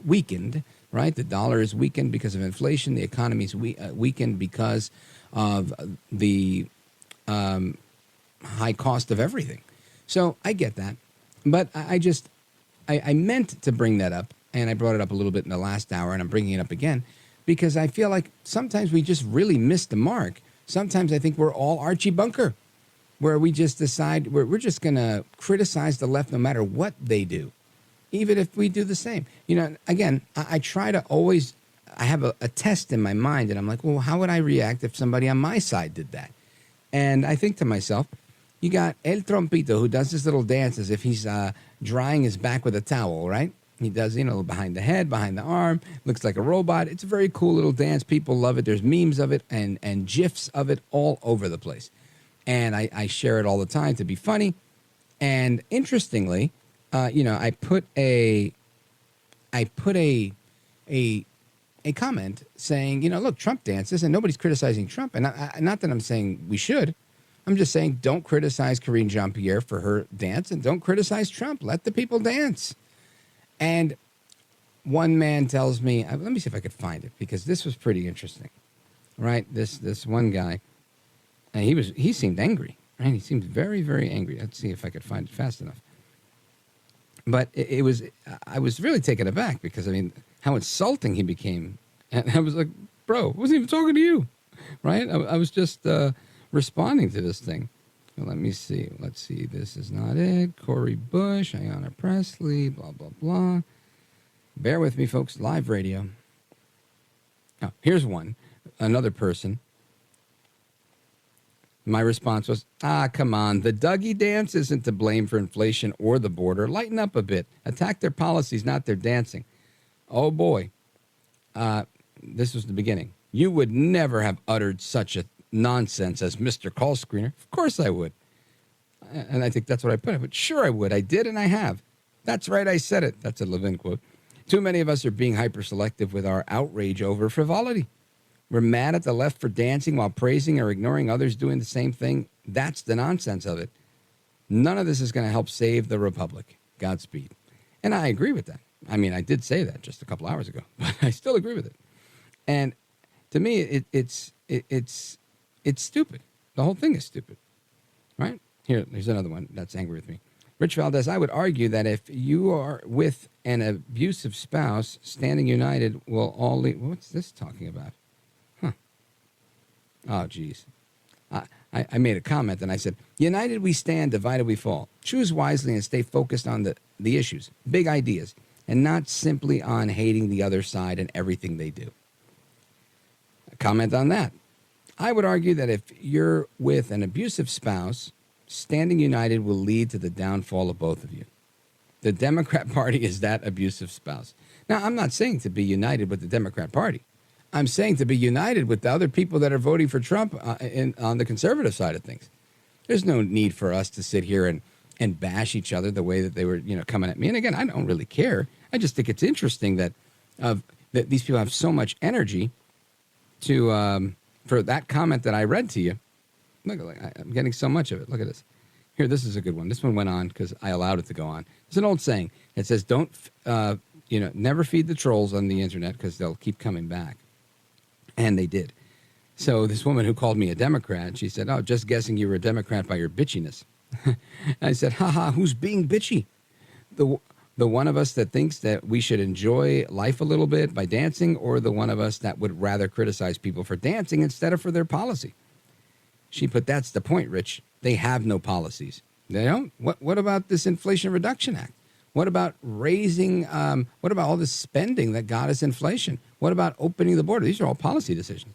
weakened, right? The dollar is weakened because of inflation. The economy is weakened because of the high cost of everything. So I get that. But I meant to bring that up, and I brought it up a little bit in the last hour, and I'm bringing it up again because I feel like sometimes we just really miss the mark. Sometimes I think we're all Archie Bunker, where we just decide we're just going to criticize the left no matter what they do, even if we do the same. Again, I try to always, I have a test in my mind, and I'm like, well, how would I react if somebody on my side did that? And I think to myself, you got El Trompito, who does this little dance as if he's drying his back with a towel, right? He does, behind the head, behind the arm, looks like a robot. It's a very cool little dance. People love it. There's memes of it and GIFs of it all over the place. And I share it all the time to be funny. And interestingly, I put a comment saying, look, Trump dances, and nobody's criticizing Trump. And not that I'm saying we should. I'm just saying don't criticize Karine Jean-Pierre for her dance, and don't criticize Trump. Let the people dance. And one man tells me, let me see if I could find it, because this was pretty interesting, right? This one guy, and he seemed angry, right? He seemed very, very angry. Let's see if I could find it fast enough. But I was really taken aback because, how insulting he became. And I was like, bro, I wasn't even talking to you, right? I was just responding to this thing. Let me see. Let's see. This is not it. Cori Bush, Ayanna Pressley, blah, blah, blah. Bear with me, folks. Live radio. Oh, here's one. Another person. My response was, come on. The Dougie dance isn't to blame for inflation or the border. Lighten up a bit. Attack their policies, not their dancing. Oh, boy. this was the beginning. You would never have uttered such a nonsense as Mr. Call Screener. Of course I would. And I think that's what I put. But sure I would. I did and I have. That's right, I said it. That's a Levin quote. Too many of us are being hyper-selective with our outrage over frivolity. We're mad at the left for dancing while praising or ignoring others doing the same thing. That's the nonsense of it. None of this is going to help save the Republic. Godspeed. And I agree with that. I mean, I did say that just a couple hours ago, but I still agree with it. And to me, it's stupid. The whole thing is stupid, right? Here's another one that's angry with me. Rich Valdez, I would argue that if you are with an abusive spouse, standing united will all lead. What's this talking about? Huh. Oh, geez. I made a comment and I said, united we stand, divided we fall. Choose wisely and stay focused on the issues, big ideas, and not simply on hating the other side and everything they do. A comment on that. I would argue that if you're with an abusive spouse, standing united will lead to the downfall of both of you. The Democrat Party is that abusive spouse. Now, I'm not saying to be united with the Democrat Party. I'm saying to be united with the other people that are voting for Trump on the conservative side of things. There's no need for us to sit here and bash each other the way that they were, coming at me. And again, I don't really care. I just think it's interesting that these people have so much energy to for that comment that I read to you. Look, I'm getting so much of it. Look at this. Here, this is a good one. This one went on because I allowed it to go on. It's an old saying. It says, don't, never feed the trolls on the internet because they'll keep coming back. And they did. So this woman who called me a Democrat, she said, oh, just guessing you were a Democrat by your bitchiness. I said, haha, who's being bitchy? The one of us that thinks that we should enjoy life a little bit by dancing, or the one of us that would rather criticize people for dancing instead of for their policy? She put, that's the point, Rich. They have no policies. They don't. What about this Inflation Reduction Act? What about raising, what about all this spending that got us inflation? What about opening the border? These are all policy decisions.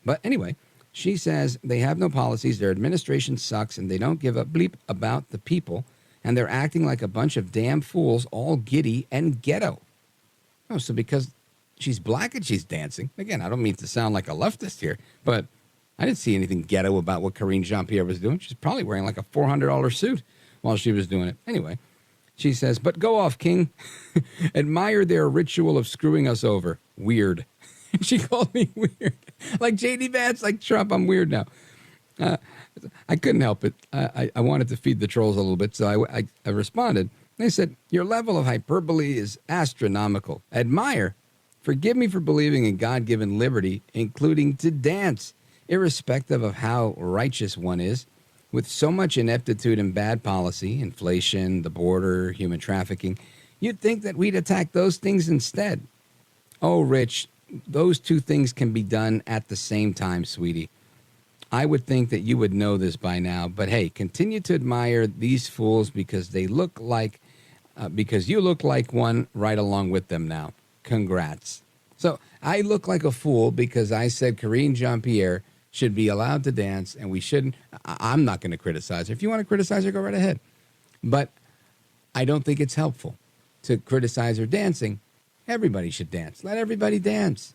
But anyway, she says they have no policies, their administration sucks, and they don't give a bleep about the people, and they're acting like a bunch of damn fools, all giddy and ghetto. Oh, so because she's black and she's dancing. Again, I don't mean to sound like a leftist here, but I didn't see anything ghetto about what Karine Jean-Pierre was doing. She's probably wearing like a $400 suit while she was doing it. Anyway, she says, but go off, King. Admire their ritual of screwing us over. Weird. She called me weird. Like J.D. Vance, like Trump, I'm weird now. I couldn't help it. I wanted to feed the trolls a little bit, so I responded. They said, your level of hyperbole is astronomical. Admire. Forgive me for believing in God-given liberty, including to dance, irrespective of how righteous one is. With so much ineptitude and bad policy, inflation, the border, human trafficking, you'd think that we'd attack those things instead. Oh, Rich, those two things can be done at the same time, sweetie. I would think that you would know this by now, but hey, continue to admire these fools because they look like, because you look like one right along with them now. Congrats. So I look like a fool because I said Karine Jean-Pierre should be allowed to dance, and we shouldn't. I'm not going to criticize her. If you want to criticize her, go right ahead. But I don't think it's helpful to criticize her dancing. Everybody should dance. Let everybody dance.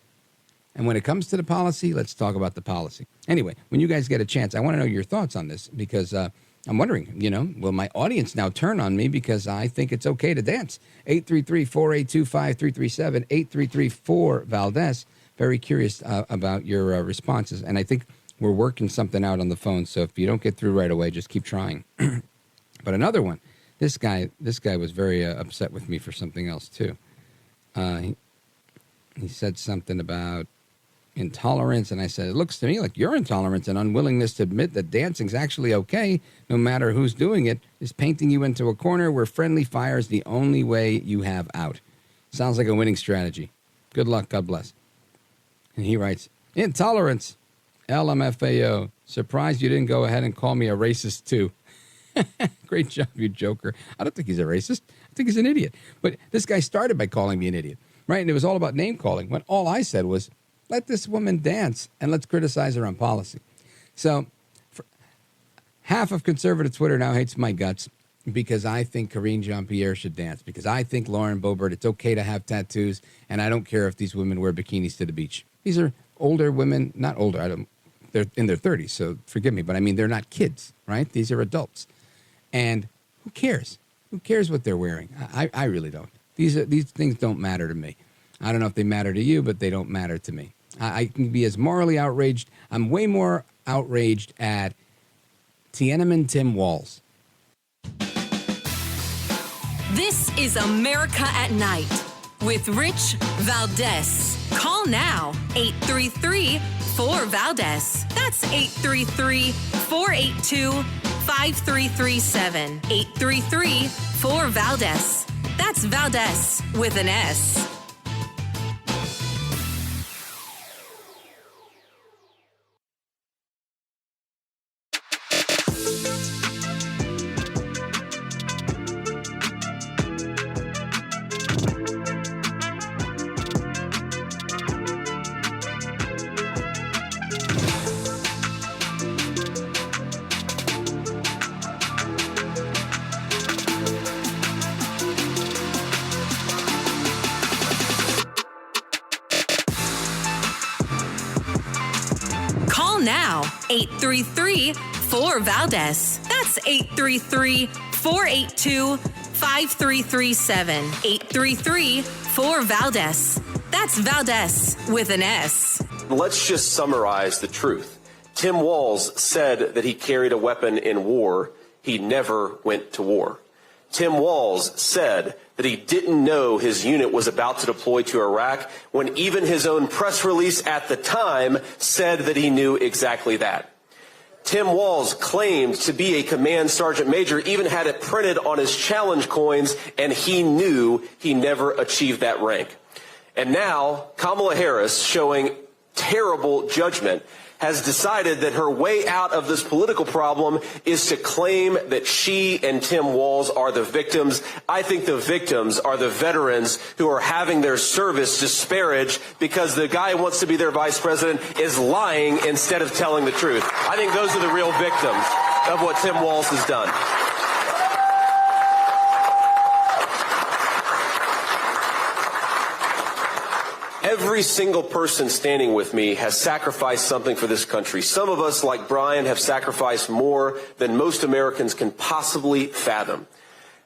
And when it comes to the policy, let's talk about the policy. Anyway, when you guys get a chance, I want to know your thoughts on this because I'm wondering, will my audience now turn on me because I think it's okay to dance? 833-482-5337, 833-4-Valdez. Very curious about your responses. And I think we're working something out on the phone. So if you don't get through right away, just keep trying. But another one, this guy was very upset with me for something else too. He said something about intolerance. And I said, it looks to me like your intolerance and unwillingness to admit that dancing's actually okay, no matter who's doing it, is painting you into a corner where friendly fire is the only way you have out. Sounds like a winning strategy. Good luck. God bless. And he writes, intolerance, LMFAO. Surprised you didn't go ahead and call me a racist, too. Great job, you joker. I don't think he's a racist. I think he's an idiot. But this guy started by calling me an idiot, right? And it was all about name calling, when all I said was, let this woman dance and let's criticize her on policy. So half of conservative Twitter now hates my guts. because I think Karine Jean-Pierre should dance, because I think Lauren Boebert, it's okay to have tattoos, and I don't care if these women wear bikinis to the beach. These are older women, not older, they're in their 30s, so forgive me, but I mean, they're not kids, right? These are adults. And who cares? Who cares what they're wearing? I really don't. These things don't matter to me. I don't know if they matter to you, but they don't matter to me. I can be as morally outraged. I'm way more outraged at Tiananmen Tim Walz. This is America at Night with Rich Valdez. Call now 833-4-VALDEZ. That's 833-482-5337. 833-4-VALDEZ. That's Valdez with an S. Now, 833-4-VALDEZ. That's 833-482-5337. 833-4-VALDEZ. That's Valdez with an S. Let's just summarize the truth. Tim Walz said that he carried a weapon in war. He never went to war. Tim Walz said that he didn't know his unit was about to deploy to Iraq when even his own press release at the time said that he knew exactly that. Tim Walz claimed to be a command sergeant major, even had it printed on his challenge coins, and he knew he never achieved that rank. And now Kamala Harris, showing terrible judgment, has decided that her way out of this political problem is to claim that she and Tim Walz are the victims. I think the victims are the veterans who are having their service disparaged because the guy who wants to be their vice president is lying instead of telling the truth. I think those are the real victims of what Tim Walz has done. Every single person standing with me has sacrificed something for this country. Some of us, like Brian, have sacrificed more than most Americans can possibly fathom.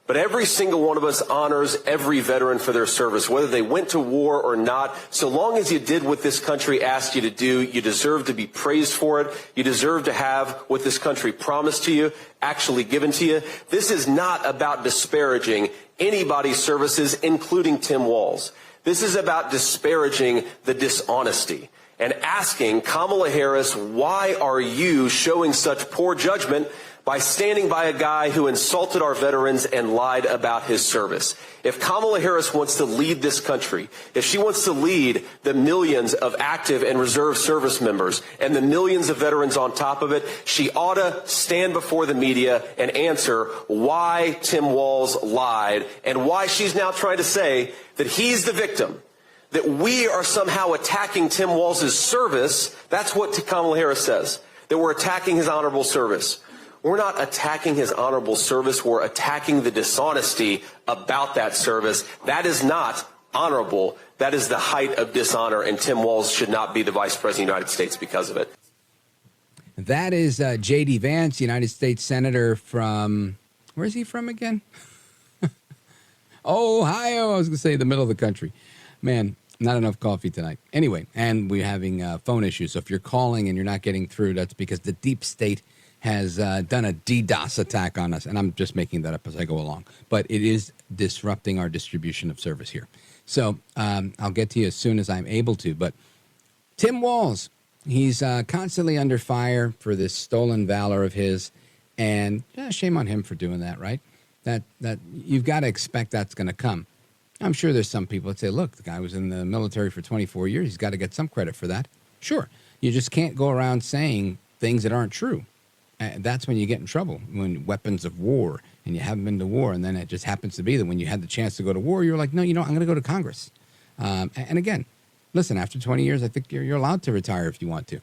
But every single one of us honors every veteran for their service, whether they went to war or not. So long as you did what this country asked you to do, you deserve to be praised for it. You deserve to have what this country promised to you actually given to you. This is not about disparaging anybody's services, including Tim Walz. This is about disparaging the dishonesty and asking Kamala Harris, why are you showing such poor judgment by standing by a guy who insulted our veterans and lied about his service? If Kamala Harris wants to lead this country, if she wants to lead the millions of active and reserve service members and the millions of veterans on top of it, she ought to stand before the media and answer why Tim Walz lied and why she's now trying to say that he's the victim, that we are somehow attacking Tim Walz's service. That's what Kamala Harris says, that we're attacking his honorable service. We're not attacking his honorable service. We're attacking the dishonesty about that service. That is not honorable. That is the height of dishonor, and Tim Walz should not be the Vice President of the United States because of it. That is J.D. Vance, United States Senator from, where's he from again? Ohio. I was going to say the middle of the country. Man, not enough coffee tonight. Anyway, and we're having phone issues. So if you're calling and you're not getting through, that's because the deep state has done a DDoS attack on us. And I'm just making that up as I go along. But it is disrupting our distribution of service here. So I'll get to you as soon as I'm able to. But Tim Walz, he's constantly under fire for this stolen valor of his. And shame on him for doing that, right? That you've got to expect that's going to come. I'm sure there's some people that say, look, the guy was in the military for 24 years. He's got to get some credit for that. Sure. You just can't go around saying things that aren't true. That's when you get in trouble, when weapons of war, and you haven't been to war, and then it just happens to be that when you had the chance to go to war, you're like, no, I'm going to go to Congress. And again, listen, after 20 years, I think you're allowed to retire if you want to.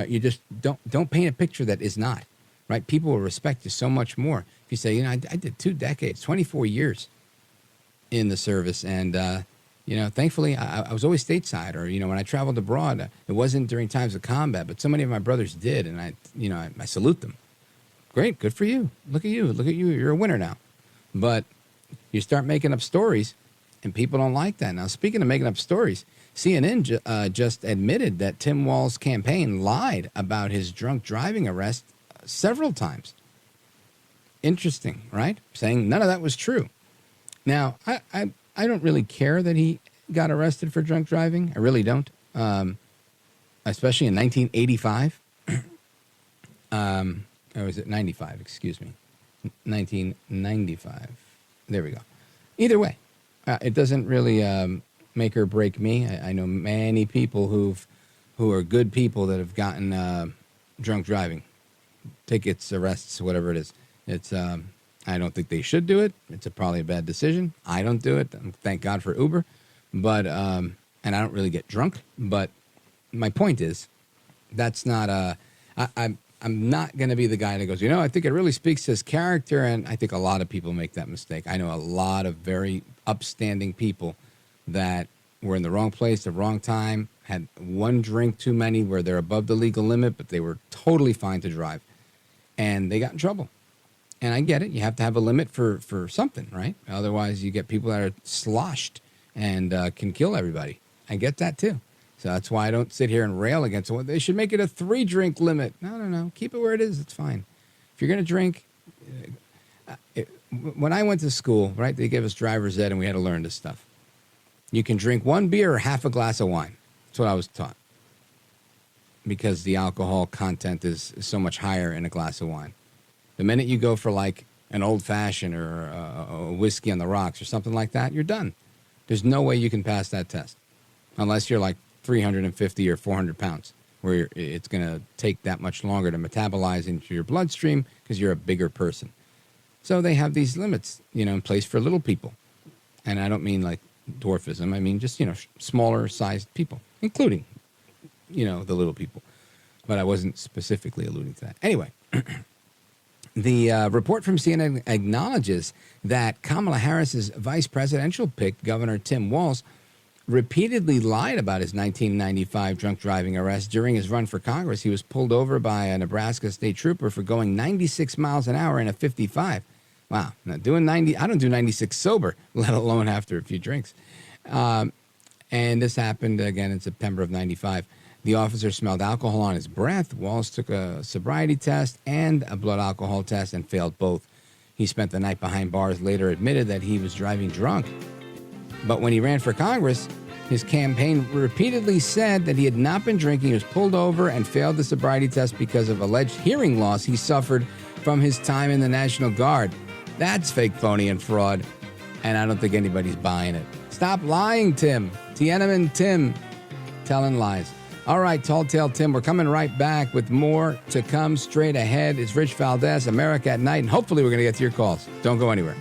You just don't paint a picture that is not. right? People will respect you so much more if you say, you know, I did 2 decades, 24 years in the service, and you know, thankfully, I was always stateside, or, you know, when I traveled abroad, it wasn't during times of combat, but so many of my brothers did, and I salute them. Great, good for you. Look at you, you're a winner now. But you start making up stories, and people don't like that. Now, speaking of making up stories, CNN just admitted that Tim Walz's campaign lied about his drunk driving arrest several times. Interesting, right? Saying none of that was true. Now, I don't really care that he got arrested for drunk driving. I really don't. Especially in 1985. Or was it 95? Excuse me. 1995. There we go. Either way, it doesn't really make or break me. I know many people who are good people that have gotten drunk driving tickets, arrests, whatever it is. It's I don't think they should do it. It's probably a bad decision. I don't do it. Thank God for Uber. But, and I don't really get drunk. But my point is, that's not I'm not going to be the guy that goes, you know, I think it really speaks to his character. And I think a lot of people make that mistake. I know a lot of very upstanding people that were in the wrong place, the wrong time, had one drink too many where they're above the legal limit, but they were totally fine to drive. And they got in trouble. And I get it. You have to have a limit for something, right? Otherwise, you get people that are sloshed and can kill everybody. I get that, too. So that's why I don't sit here and rail against it. They should make it a 3-drink limit. No. Keep it where it is. It's fine. If you're going to drink, when I went to school, right, they gave us driver's ed and we had to learn this stuff. You can drink 1 beer or half a glass of wine. That's what I was taught. Because the alcohol content is so much higher in a glass of wine. The minute you go for like an old fashioned or a whiskey on the rocks or something like that, you're done. There's no way you can pass that test unless you're like 350 or 400 pounds, where it's going to take that much longer to metabolize into your bloodstream because you're a bigger person. So they have these limits, you know, in place for little people. And I don't mean like dwarfism. I mean just, you know, smaller sized people, including, you know, the little people. But I wasn't specifically alluding to that. Anyway. The report from CNN acknowledges that Kamala Harris's vice presidential pick, Governor Tim Walz, repeatedly lied about his 1995 drunk driving arrest. During his run for Congress, he was pulled over by a Nebraska state trooper for going 96 miles an hour in a 55. Wow. Now doing 90, I don't do 96 sober, let alone after a few drinks. And this happened again in September of 95. The officer smelled alcohol on his breath. Walz took a sobriety test and a blood alcohol test and failed both. He spent the night behind bars, later admitted that he was driving drunk. But when he ran for Congress, his campaign repeatedly said that he had not been drinking. He was pulled over and failed the sobriety test because of alleged hearing loss he suffered from his time in the National Guard. That's fake, phony, and fraud, and I don't think anybody's buying it. Stop lying, Tim. Tiananmen Tim telling lies. All right, Tall Tale Tim, we're coming right back with more to come straight ahead. It's Rich Valdez, America at Night, and hopefully we're going to get to your calls. Don't go anywhere.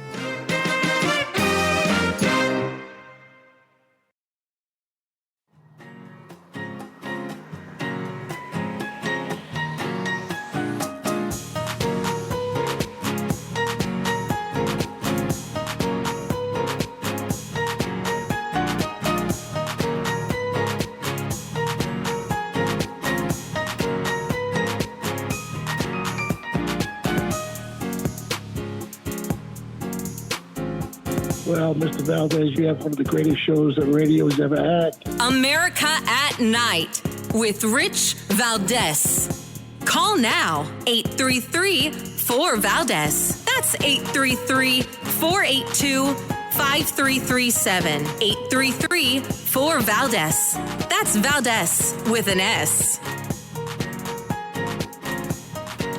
Well, Mr. Valdez, you have one of the greatest shows that radio has ever had. America at Night with Rich Valdez. Call now, 833-4-VALDEZ. That's 833-482-5337. 833-4-VALDEZ. That's Valdez with an S.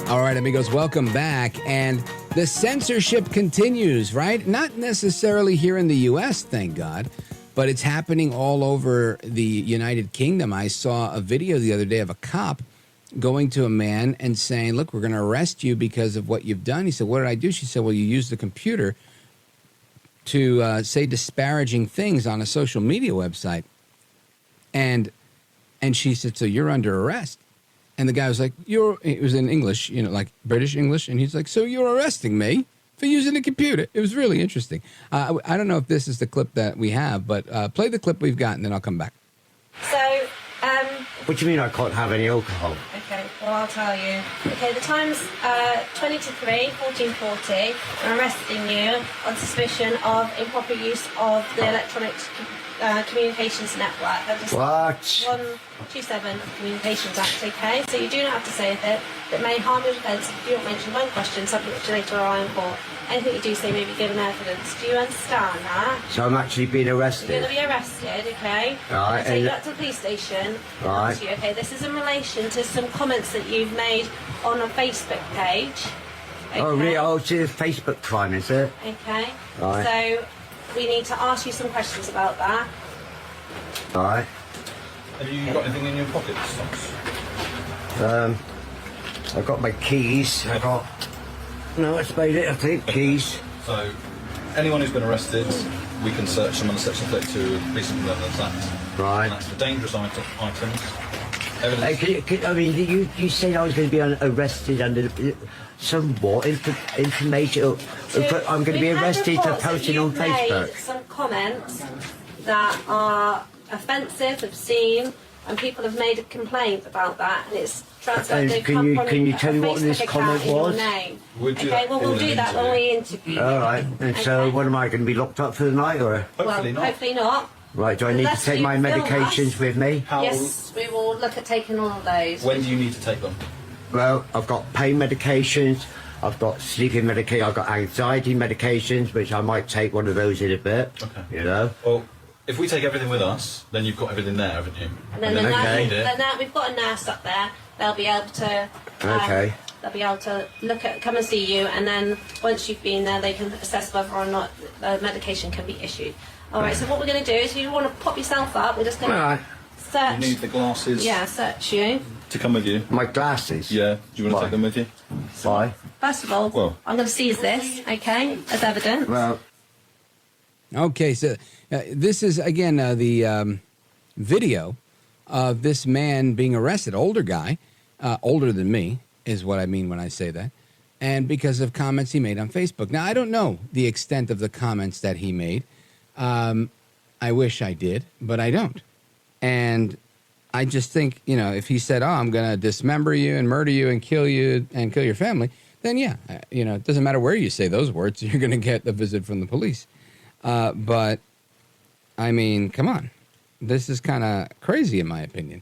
All right, amigos, welcome back. And the censorship continues, right? Not necessarily here in the U.S., thank God, but it's happening all over the United Kingdom. I saw a video the other day of a cop going to a man and saying, look, we're going to arrest you because of what you've done. He said, what did I do? She said, well, you used the computer to say disparaging things on a social media website. And she said, so you're under arrest. And the guy was like, it was in English, like British English. And he's like, so you're arresting me for using a computer. It was really interesting. I don't know if this is the clip that we have, but play the clip we've got and then I'll come back. So, what do you mean I can't have any alcohol? okay, well, I'll tell you. Okay, the time's 20 to 3, 14:40. I'm arresting you on suspicion of improper use of the electronic communications network. What? 127 of the Communications Act, okay? So you do not have to say that may harm your defence if you do not mention one question subject to later rely on court. Anything you do say may be given evidence. Do you understand that? So I'm actually being arrested? You're going to be arrested, okay? Right. Take you back to the police station. Right. Okay, this is in relation to some comments that you've made on a Facebook page. Okay? Oh, really? Oh, it's a Facebook crime, is it? Okay. Right. So we need to ask you some questions about that. Right. Have you got anything in your pockets? I've got my keys. No, that's about it, I think. Keys. So, anyone who's been arrested, we can search them under Section 32 of the Police and Criminals Act. Right. And that's for dangerous items. I mean, you said I was going to be arrested under some what? Information? I'm going to be arrested for posting on Facebook. Made some comments that are offensive, obscene, and people have made a complaint about that, and it's transferred. Can you tell me what this comment was? Okay, well, we'll do that when we interview. All right. And so, what am I going to be locked up for the night, or? Hopefully not. Hopefully not. Right. Do I need to take my medications with me? Yes, we will look at taking all of those. When do you need to take them? Well, I've got pain medications. I've got sleeping medication. I've got anxiety medications, which I might take one of those in a bit. Okay. You know. Well, if we take everything with us, then you've got everything there, haven't you? And then we've got a nurse up there. They'll be able to. Okay. They'll be able to come and see you, and then once you've been there, they can assess whether or not the medication can be issued. All right. So what we're going to do is, you want to pop yourself up. We're just going to search. You need the glasses. Yeah, search you. To come with you. My glasses. Yeah. Do you want to take them with you? Why? First of all, I'm going to seize this, okay, as evidence. Well. Okay, so this is, again, the video of this man being arrested, older guy, older than me is what I mean when I say that, and because of comments he made on Facebook. Now, I don't know the extent of the comments that he made. I wish I did, but I don't. And I just think, if he said, I'm going to dismember you and murder you and kill your family, then yeah, it doesn't matter where you say those words, you're going to get a visit from the police. But, I mean, come on. This is kind of crazy in my opinion.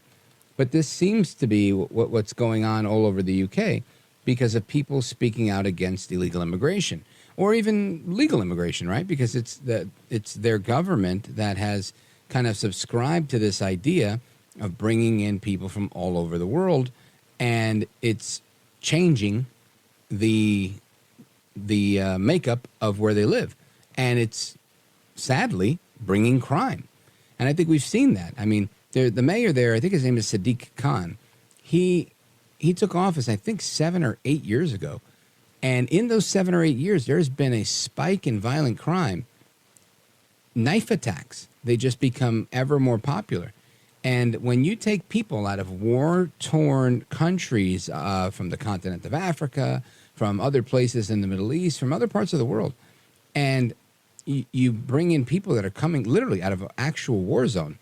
But this seems to be what's going on all over the UK because of people speaking out against illegal immigration or even legal immigration, right? Because it's their government that has kind of subscribed to this idea of bringing in people from all over the world, and it's changing the makeup of where they live. And it's sadly bringing crime. And I think we've seen that. I mean, the mayor there, I think his name is Sadiq Khan. He took office, I think, 7 or 8 years ago. And in those 7 or 8 years, there's been a spike in violent crime. Knife attacks, they just become ever more popular. And when you take people out of war-torn countries from the continent of Africa, from other places in the Middle East, from other parts of the world, and you bring in people that are coming literally out of an actual war zone,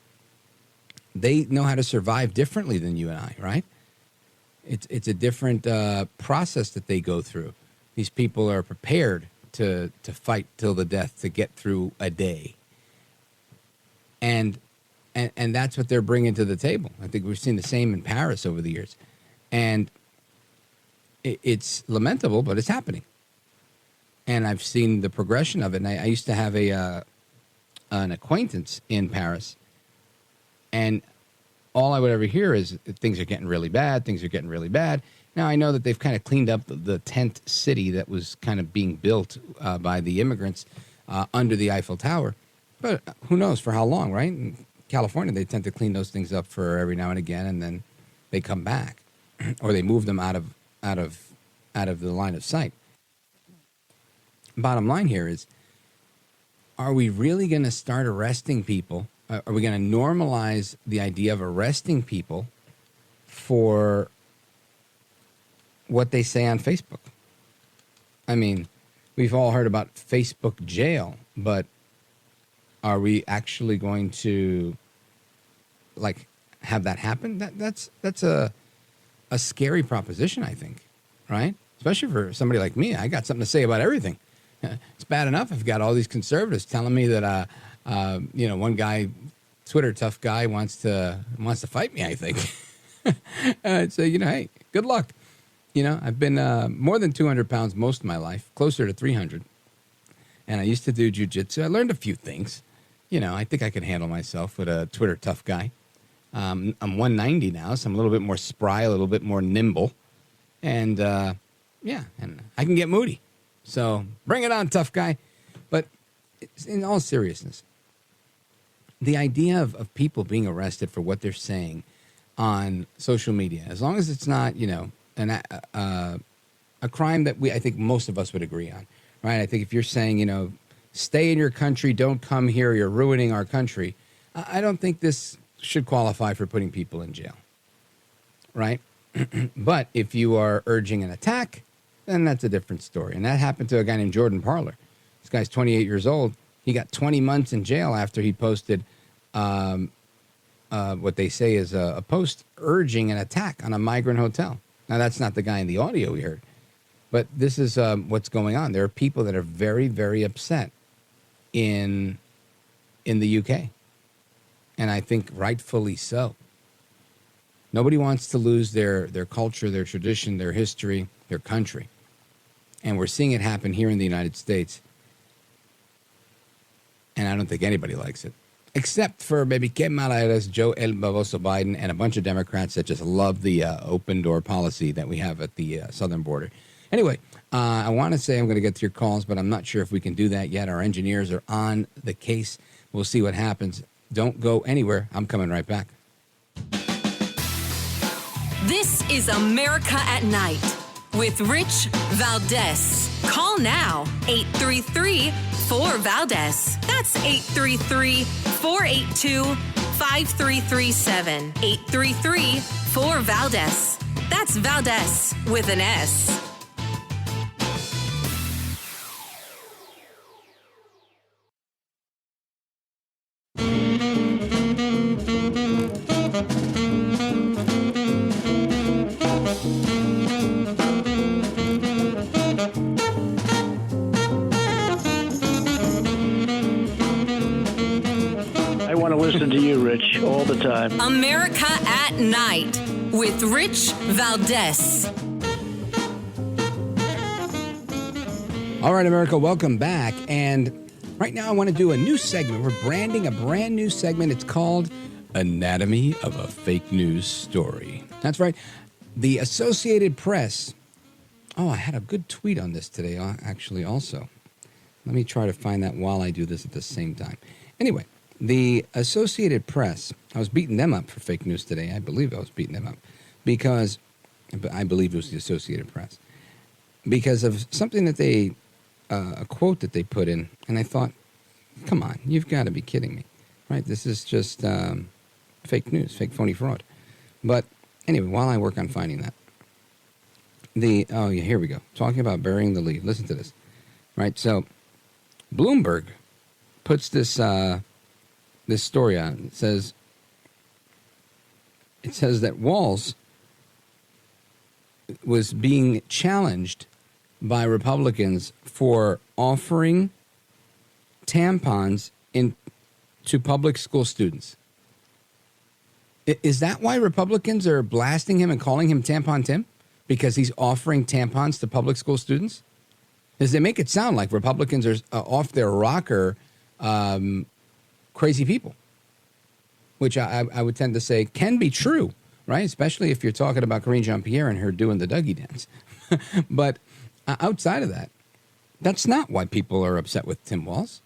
they know how to survive differently than you and I, right? It's a different process that they go through. These people are prepared to fight till the death to get through a day. And that's what they're bringing to the table. I think we've seen the same in Paris over the years. And it's lamentable, but it's happening. And I've seen the progression of it. And I used to have an acquaintance in Paris. And all I would ever hear is things are getting really bad. Things are getting really bad. Now, I know that they've kind of cleaned up the tent city that was kind of being built by the immigrants under the Eiffel Tower. But who knows for how long, right? In California, they tend to clean those things up for every now and again, and then they come back. Or they move them out of the line of sight. Bottom line here is, are we really going to start arresting people? Are we going to normalize the idea of arresting people for what they say on Facebook. I mean, we've all heard about Facebook jail, but are we actually going to like have that happen? That's a scary proposition, I think, right? Especially for somebody like me. I got something to say about everything. It's bad enough I've got all these conservatives telling me that one guy, Twitter tough guy, wants to fight me, I think. I'd say, hey, good luck. I've been more than 200 pounds most of my life, closer to 300. And I used to do jujitsu. I learned a few things. I think I can handle myself with a Twitter tough guy. I'm 190 now, so I'm a little bit more spry, a little bit more nimble. And, and I can get moody. So bring it on, tough guy. But in all seriousness, the idea of people being arrested for what they're saying on social media, as long as it's not, a crime that I think most of us would agree on, right? I think if you're saying, stay in your country, don't come here, you're ruining our country, I don't think this should qualify for putting people in jail, right? But if you are urging an attack, then that's a different story. And that happened to a guy named Jordan Parler. This guy's 28 years old. He got 20 months in jail after he posted what they say is a post urging an attack on a migrant hotel. Now, that's not the guy in the audio we heard. But this is what's going on. There are people that are very, very upset in the UK. And I think rightfully so. Nobody wants to lose their culture, their tradition, their history, their country. And we're seeing it happen here in the United States. And I don't think anybody likes it. Except for maybe Que Mala Eres, Joe El Baboso Biden, and a bunch of Democrats that just love the open door policy that we have at the southern border. Anyway, I want to say I'm going to get to your calls, but I'm not sure if we can do that yet. Our engineers are on the case. We'll see what happens. Don't go anywhere. I'm coming right back. This is America at Night with Rich Valdez. Call now, 833-4-VALDEZ. That's 833-482-5337. 833-4-VALDEZ. That's Valdez with an S. Listen to you, Rich, all the time. America at Night with Rich Valdez. All right, America, welcome back. And right now I want to do a new segment. We're branding a brand new segment. It's called Anatomy of a Fake News Story. That's right. The Associated Press. Oh, I had a good tweet on this today, actually, also. Let me try to find that while I do this at the same time. Anyway. The Associated Press, I was beating them up for fake news today. I believe I was beating them up because I believe it was the Associated Press because of something that they, a quote that they put in. And I thought, come on, you've got to be kidding me, right? This is just fake news, fake phony fraud. But anyway, while I work on finding that, here we go. Talking about burying the lead. Listen to this, right? So Bloomberg puts this story on. It says that Walz was being challenged by Republicans for offering tampons to public school students. Is that why Republicans are blasting him and calling him Tampon Tim? Because he's offering tampons to public school students? Because they make it sound like Republicans are off their rocker, crazy people, which I would tend to say can be true, right? Especially if you're talking about Karine Jean-Pierre and her doing the Dougie dance. But outside of that, that's not why people are upset with Tim Walz.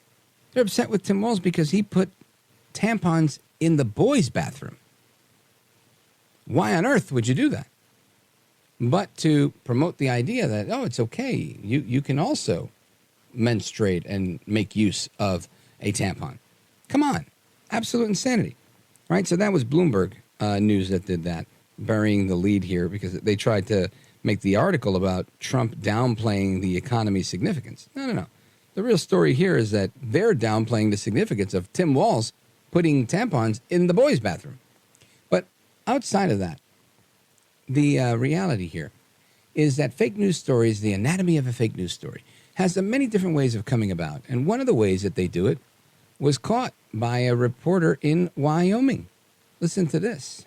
They're upset with Tim Walz because he put tampons in the boys' bathroom. Why on earth would you do that? But to promote the idea that, it's okay. You can also menstruate and make use of a tampon. Come on. Absolute insanity. Right? So that was Bloomberg News that did that, burying the lead here because they tried to make the article about Trump downplaying the economy's significance. No. The real story here is that they're downplaying the significance of Tim Walz putting tampons in the boys' bathroom. But outside of that, the reality here is that fake news stories, the anatomy of a fake news story, has many different ways of coming about. And one of the ways that they do it was caught by a reporter in Wyoming. Listen to this.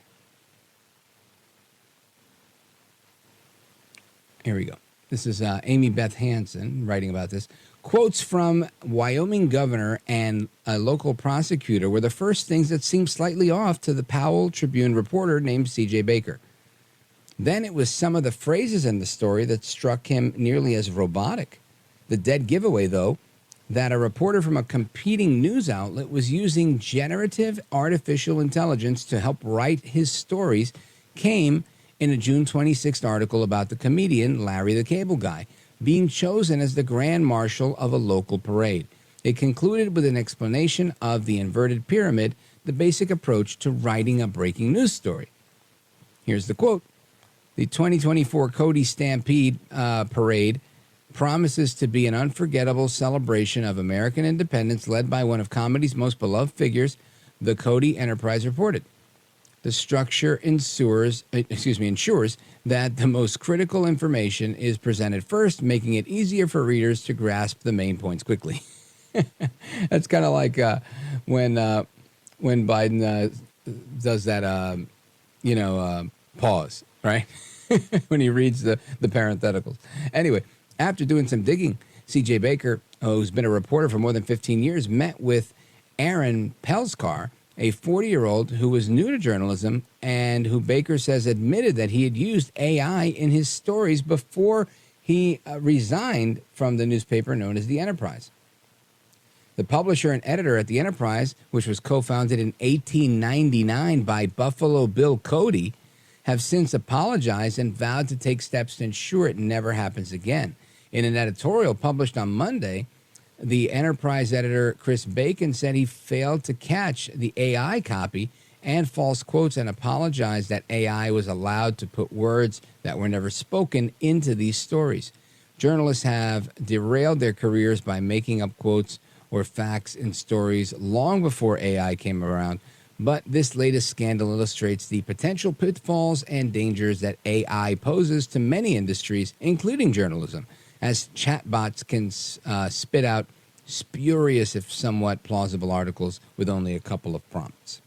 Here we go. This is Amy Beth Hansen writing about this. Quotes from Wyoming governor and a local prosecutor were the first things that seemed slightly off to the Powell Tribune reporter named C.J. Baker. Then it was some of the phrases in the story that struck him nearly as robotic. The dead giveaway, though, that a reporter from a competing news outlet was using generative artificial intelligence to help write his stories, came in a June 26th article about the comedian Larry the Cable Guy being chosen as the grand marshal of a local parade. It concluded with an explanation of the inverted pyramid, the basic approach to writing a breaking news story. Here's the quote. The 2024 Cody Stampede Parade promises to be an unforgettable celebration of American independence led by one of comedy's most beloved figures, the Cody Enterprise reported. The structure ensures that the most critical information is presented first, making it easier for readers to grasp the main points quickly. That's kind of like when Biden does that, pause, right? When he reads the parentheticals. Anyway, after doing some digging, C.J. Baker, who's been a reporter for more than 15 years, met with Aaron Pelskar, a 40-year-old who was new to journalism and who Baker says admitted that he had used AI in his stories before he resigned from the newspaper known as The Enterprise. The publisher and editor at The Enterprise, which was co-founded in 1899 by Buffalo Bill Cody, have since apologized and vowed to take steps to ensure it never happens again. In an editorial published on Monday, the Enterprise editor, Chris Bacon, said he failed to catch the AI copy and false quotes and apologized that AI was allowed to put words that were never spoken into these stories. Journalists have derailed their careers by making up quotes or facts in stories long before AI came around, but this latest scandal illustrates the potential pitfalls and dangers that AI poses to many industries, including journalism, as chatbots can spit out spurious, if somewhat plausible, articles with only a couple of prompts.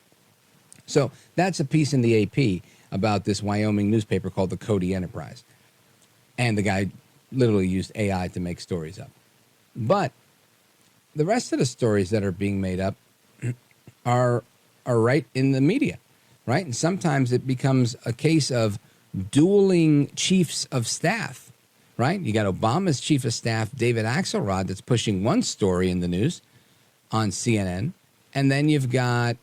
So that's a piece in the AP about this Wyoming newspaper called the Cody Enterprise. And the guy literally used AI to make stories up. But the rest of the stories that are being made up are right in the media, right? And sometimes it becomes a case of dueling chiefs of staff, right? You got Obama's chief of staff, David Axelrod, that's pushing one story in the news on CNN. And then you've got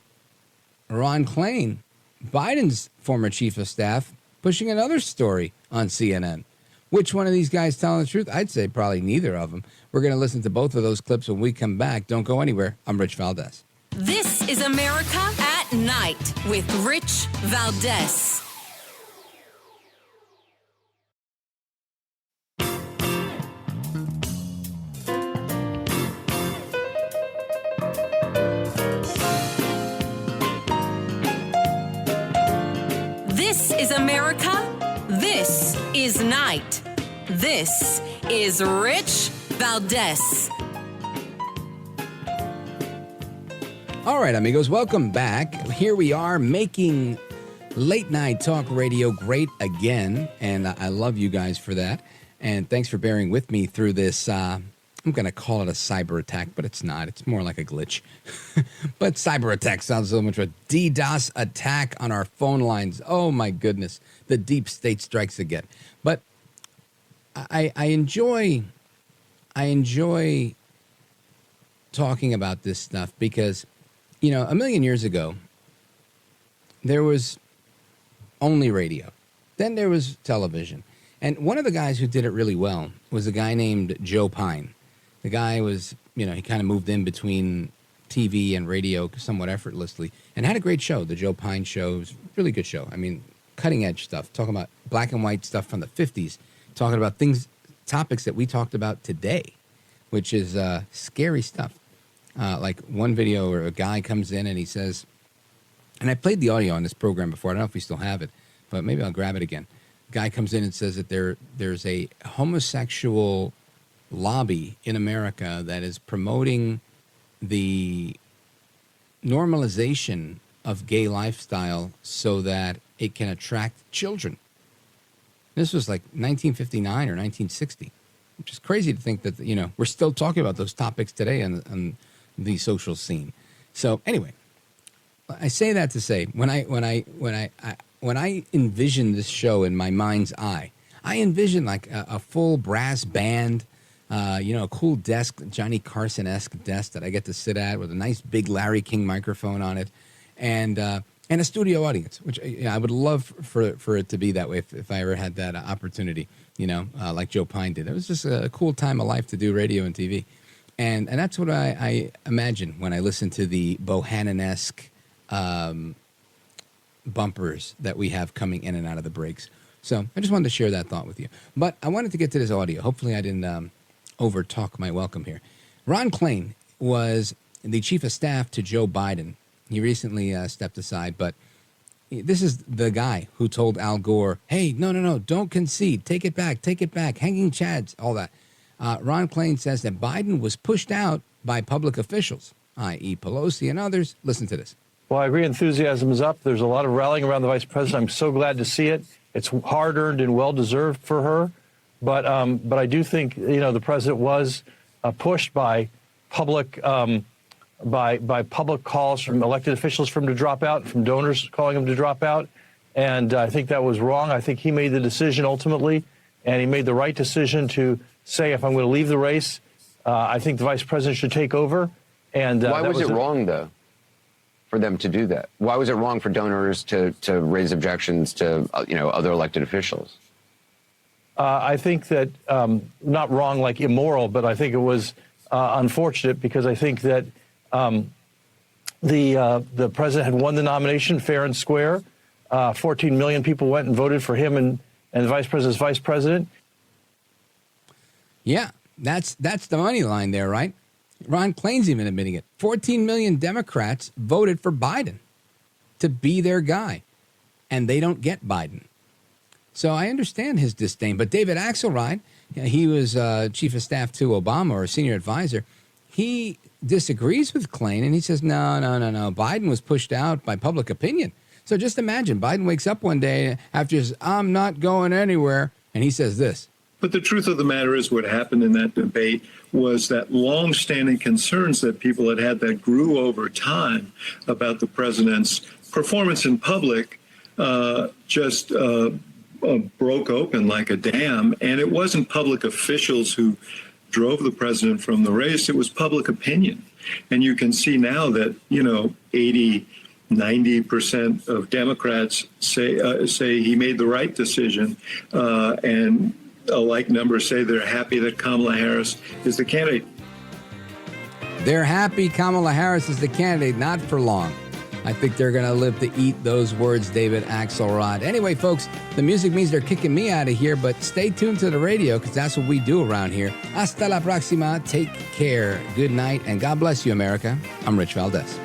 Ron Klain, Biden's former chief of staff, pushing another story on CNN. Which one of these guys telling the truth? I'd say probably neither of them. We're going to listen to both of those clips when we come back. Don't go anywhere. I'm Rich Valdez. This is America at Night with Rich Valdez. This is America. This is Night. This is Rich Valdez. All right, amigos, welcome back. Here we are making late night talk radio great again, and I love you guys for that. And thanks for bearing with me through this. I'm going to call it a cyber attack, but it's not. It's more like a glitch. But cyber attack sounds so much like a DDoS attack on our phone lines. Oh, my goodness. The deep state strikes again. But I enjoy talking about this stuff because, you know, a million years ago, there was only radio. Then there was television. And one of the guys who did it really well was a guy named Joe Pine. The guy was, you know, he kind of moved in between TV and radio somewhat effortlessly and had a great show. The Joe Pine Show was a really good show. I mean, cutting edge stuff, talking about black and white stuff from the 50s, talking about topics that we talked about today, which is scary stuff. Like one video where a guy comes in and he says, and I played the audio on this program before. I don't know if we still have it, but maybe I'll grab it again. Guy comes in and says that there's a homosexual lobby in America that is promoting the normalization of gay lifestyle so that it can attract children. This was like 1959 or 1960, which is crazy to think that, you know, we're still talking about those topics today on the social scene. So anyway, I say that to say when I envision this show in my mind's eye, I envision like a full brass band, a cool desk, Johnny Carson-esque desk that I get to sit at with a nice big Larry King microphone on it, and a studio audience, which I would love for it to be that way if I ever had that opportunity, like Joe Pine did. It was just a cool time of life to do radio and TV. And that's what I imagine when I listen to the Bohannon-esque bumpers that we have coming in and out of the breaks. So I just wanted to share that thought with you. But I wanted to get to this audio. Hopefully I didn't over-talk my welcome here. Ron Klain was the chief of staff to Joe Biden. He recently stepped aside, but this is the guy who told Al Gore, hey, no, don't concede. Take it back, hanging chads, all that. Ron Klain says that Biden was pushed out by public officials, i.e. Pelosi and others. Listen to this. Well, I agree enthusiasm is up. There's a lot of rallying around the vice president. I'm so glad to see it. It's hard-earned and well-deserved for her. But I do think, the president was pushed by public by public calls from elected officials for him to drop out, from donors calling him to drop out. And I think that was wrong. I think he made the decision ultimately, and he made the right decision to say, if I'm going to leave the race, I think the vice president should take over. And why was it wrong, though, for them to do that? Why was it wrong for donors to raise objections to, other elected officials? I think that, not wrong like immoral, but I think it was unfortunate because I think that the president had won the nomination fair and square. 14 million people went and voted for him and the vice president's vice president. Yeah, that's the money line there, right? Ron Klain's even admitting it. 14 million Democrats voted for Biden to be their guy, and they don't get Biden. So I understand his disdain. But David Axelrod, he was chief of staff to Obama or senior advisor. He disagrees with Klain, and he says, no. Biden was pushed out by public opinion. So just imagine, Biden wakes up one day after his, I'm not going anywhere, and he says this. But the truth of the matter is what happened in that debate was that long-standing concerns that people had that grew over time about the president's performance in public just broke open like a dam. And it wasn't public officials who drove the president from the race. It was public opinion. And you can see now that, 90% of Democrats say he made the right decision, and a like number say they're happy that Kamala Harris is the candidate. They're happy Kamala Harris is the candidate, not for long. I think they're going to live to eat those words, David Axelrod. Anyway, folks, the music means they're kicking me out of here, but stay tuned to the radio because that's what we do around here. Hasta la próxima. Take care. Good night, and God bless you, America. I'm Rich Valdez.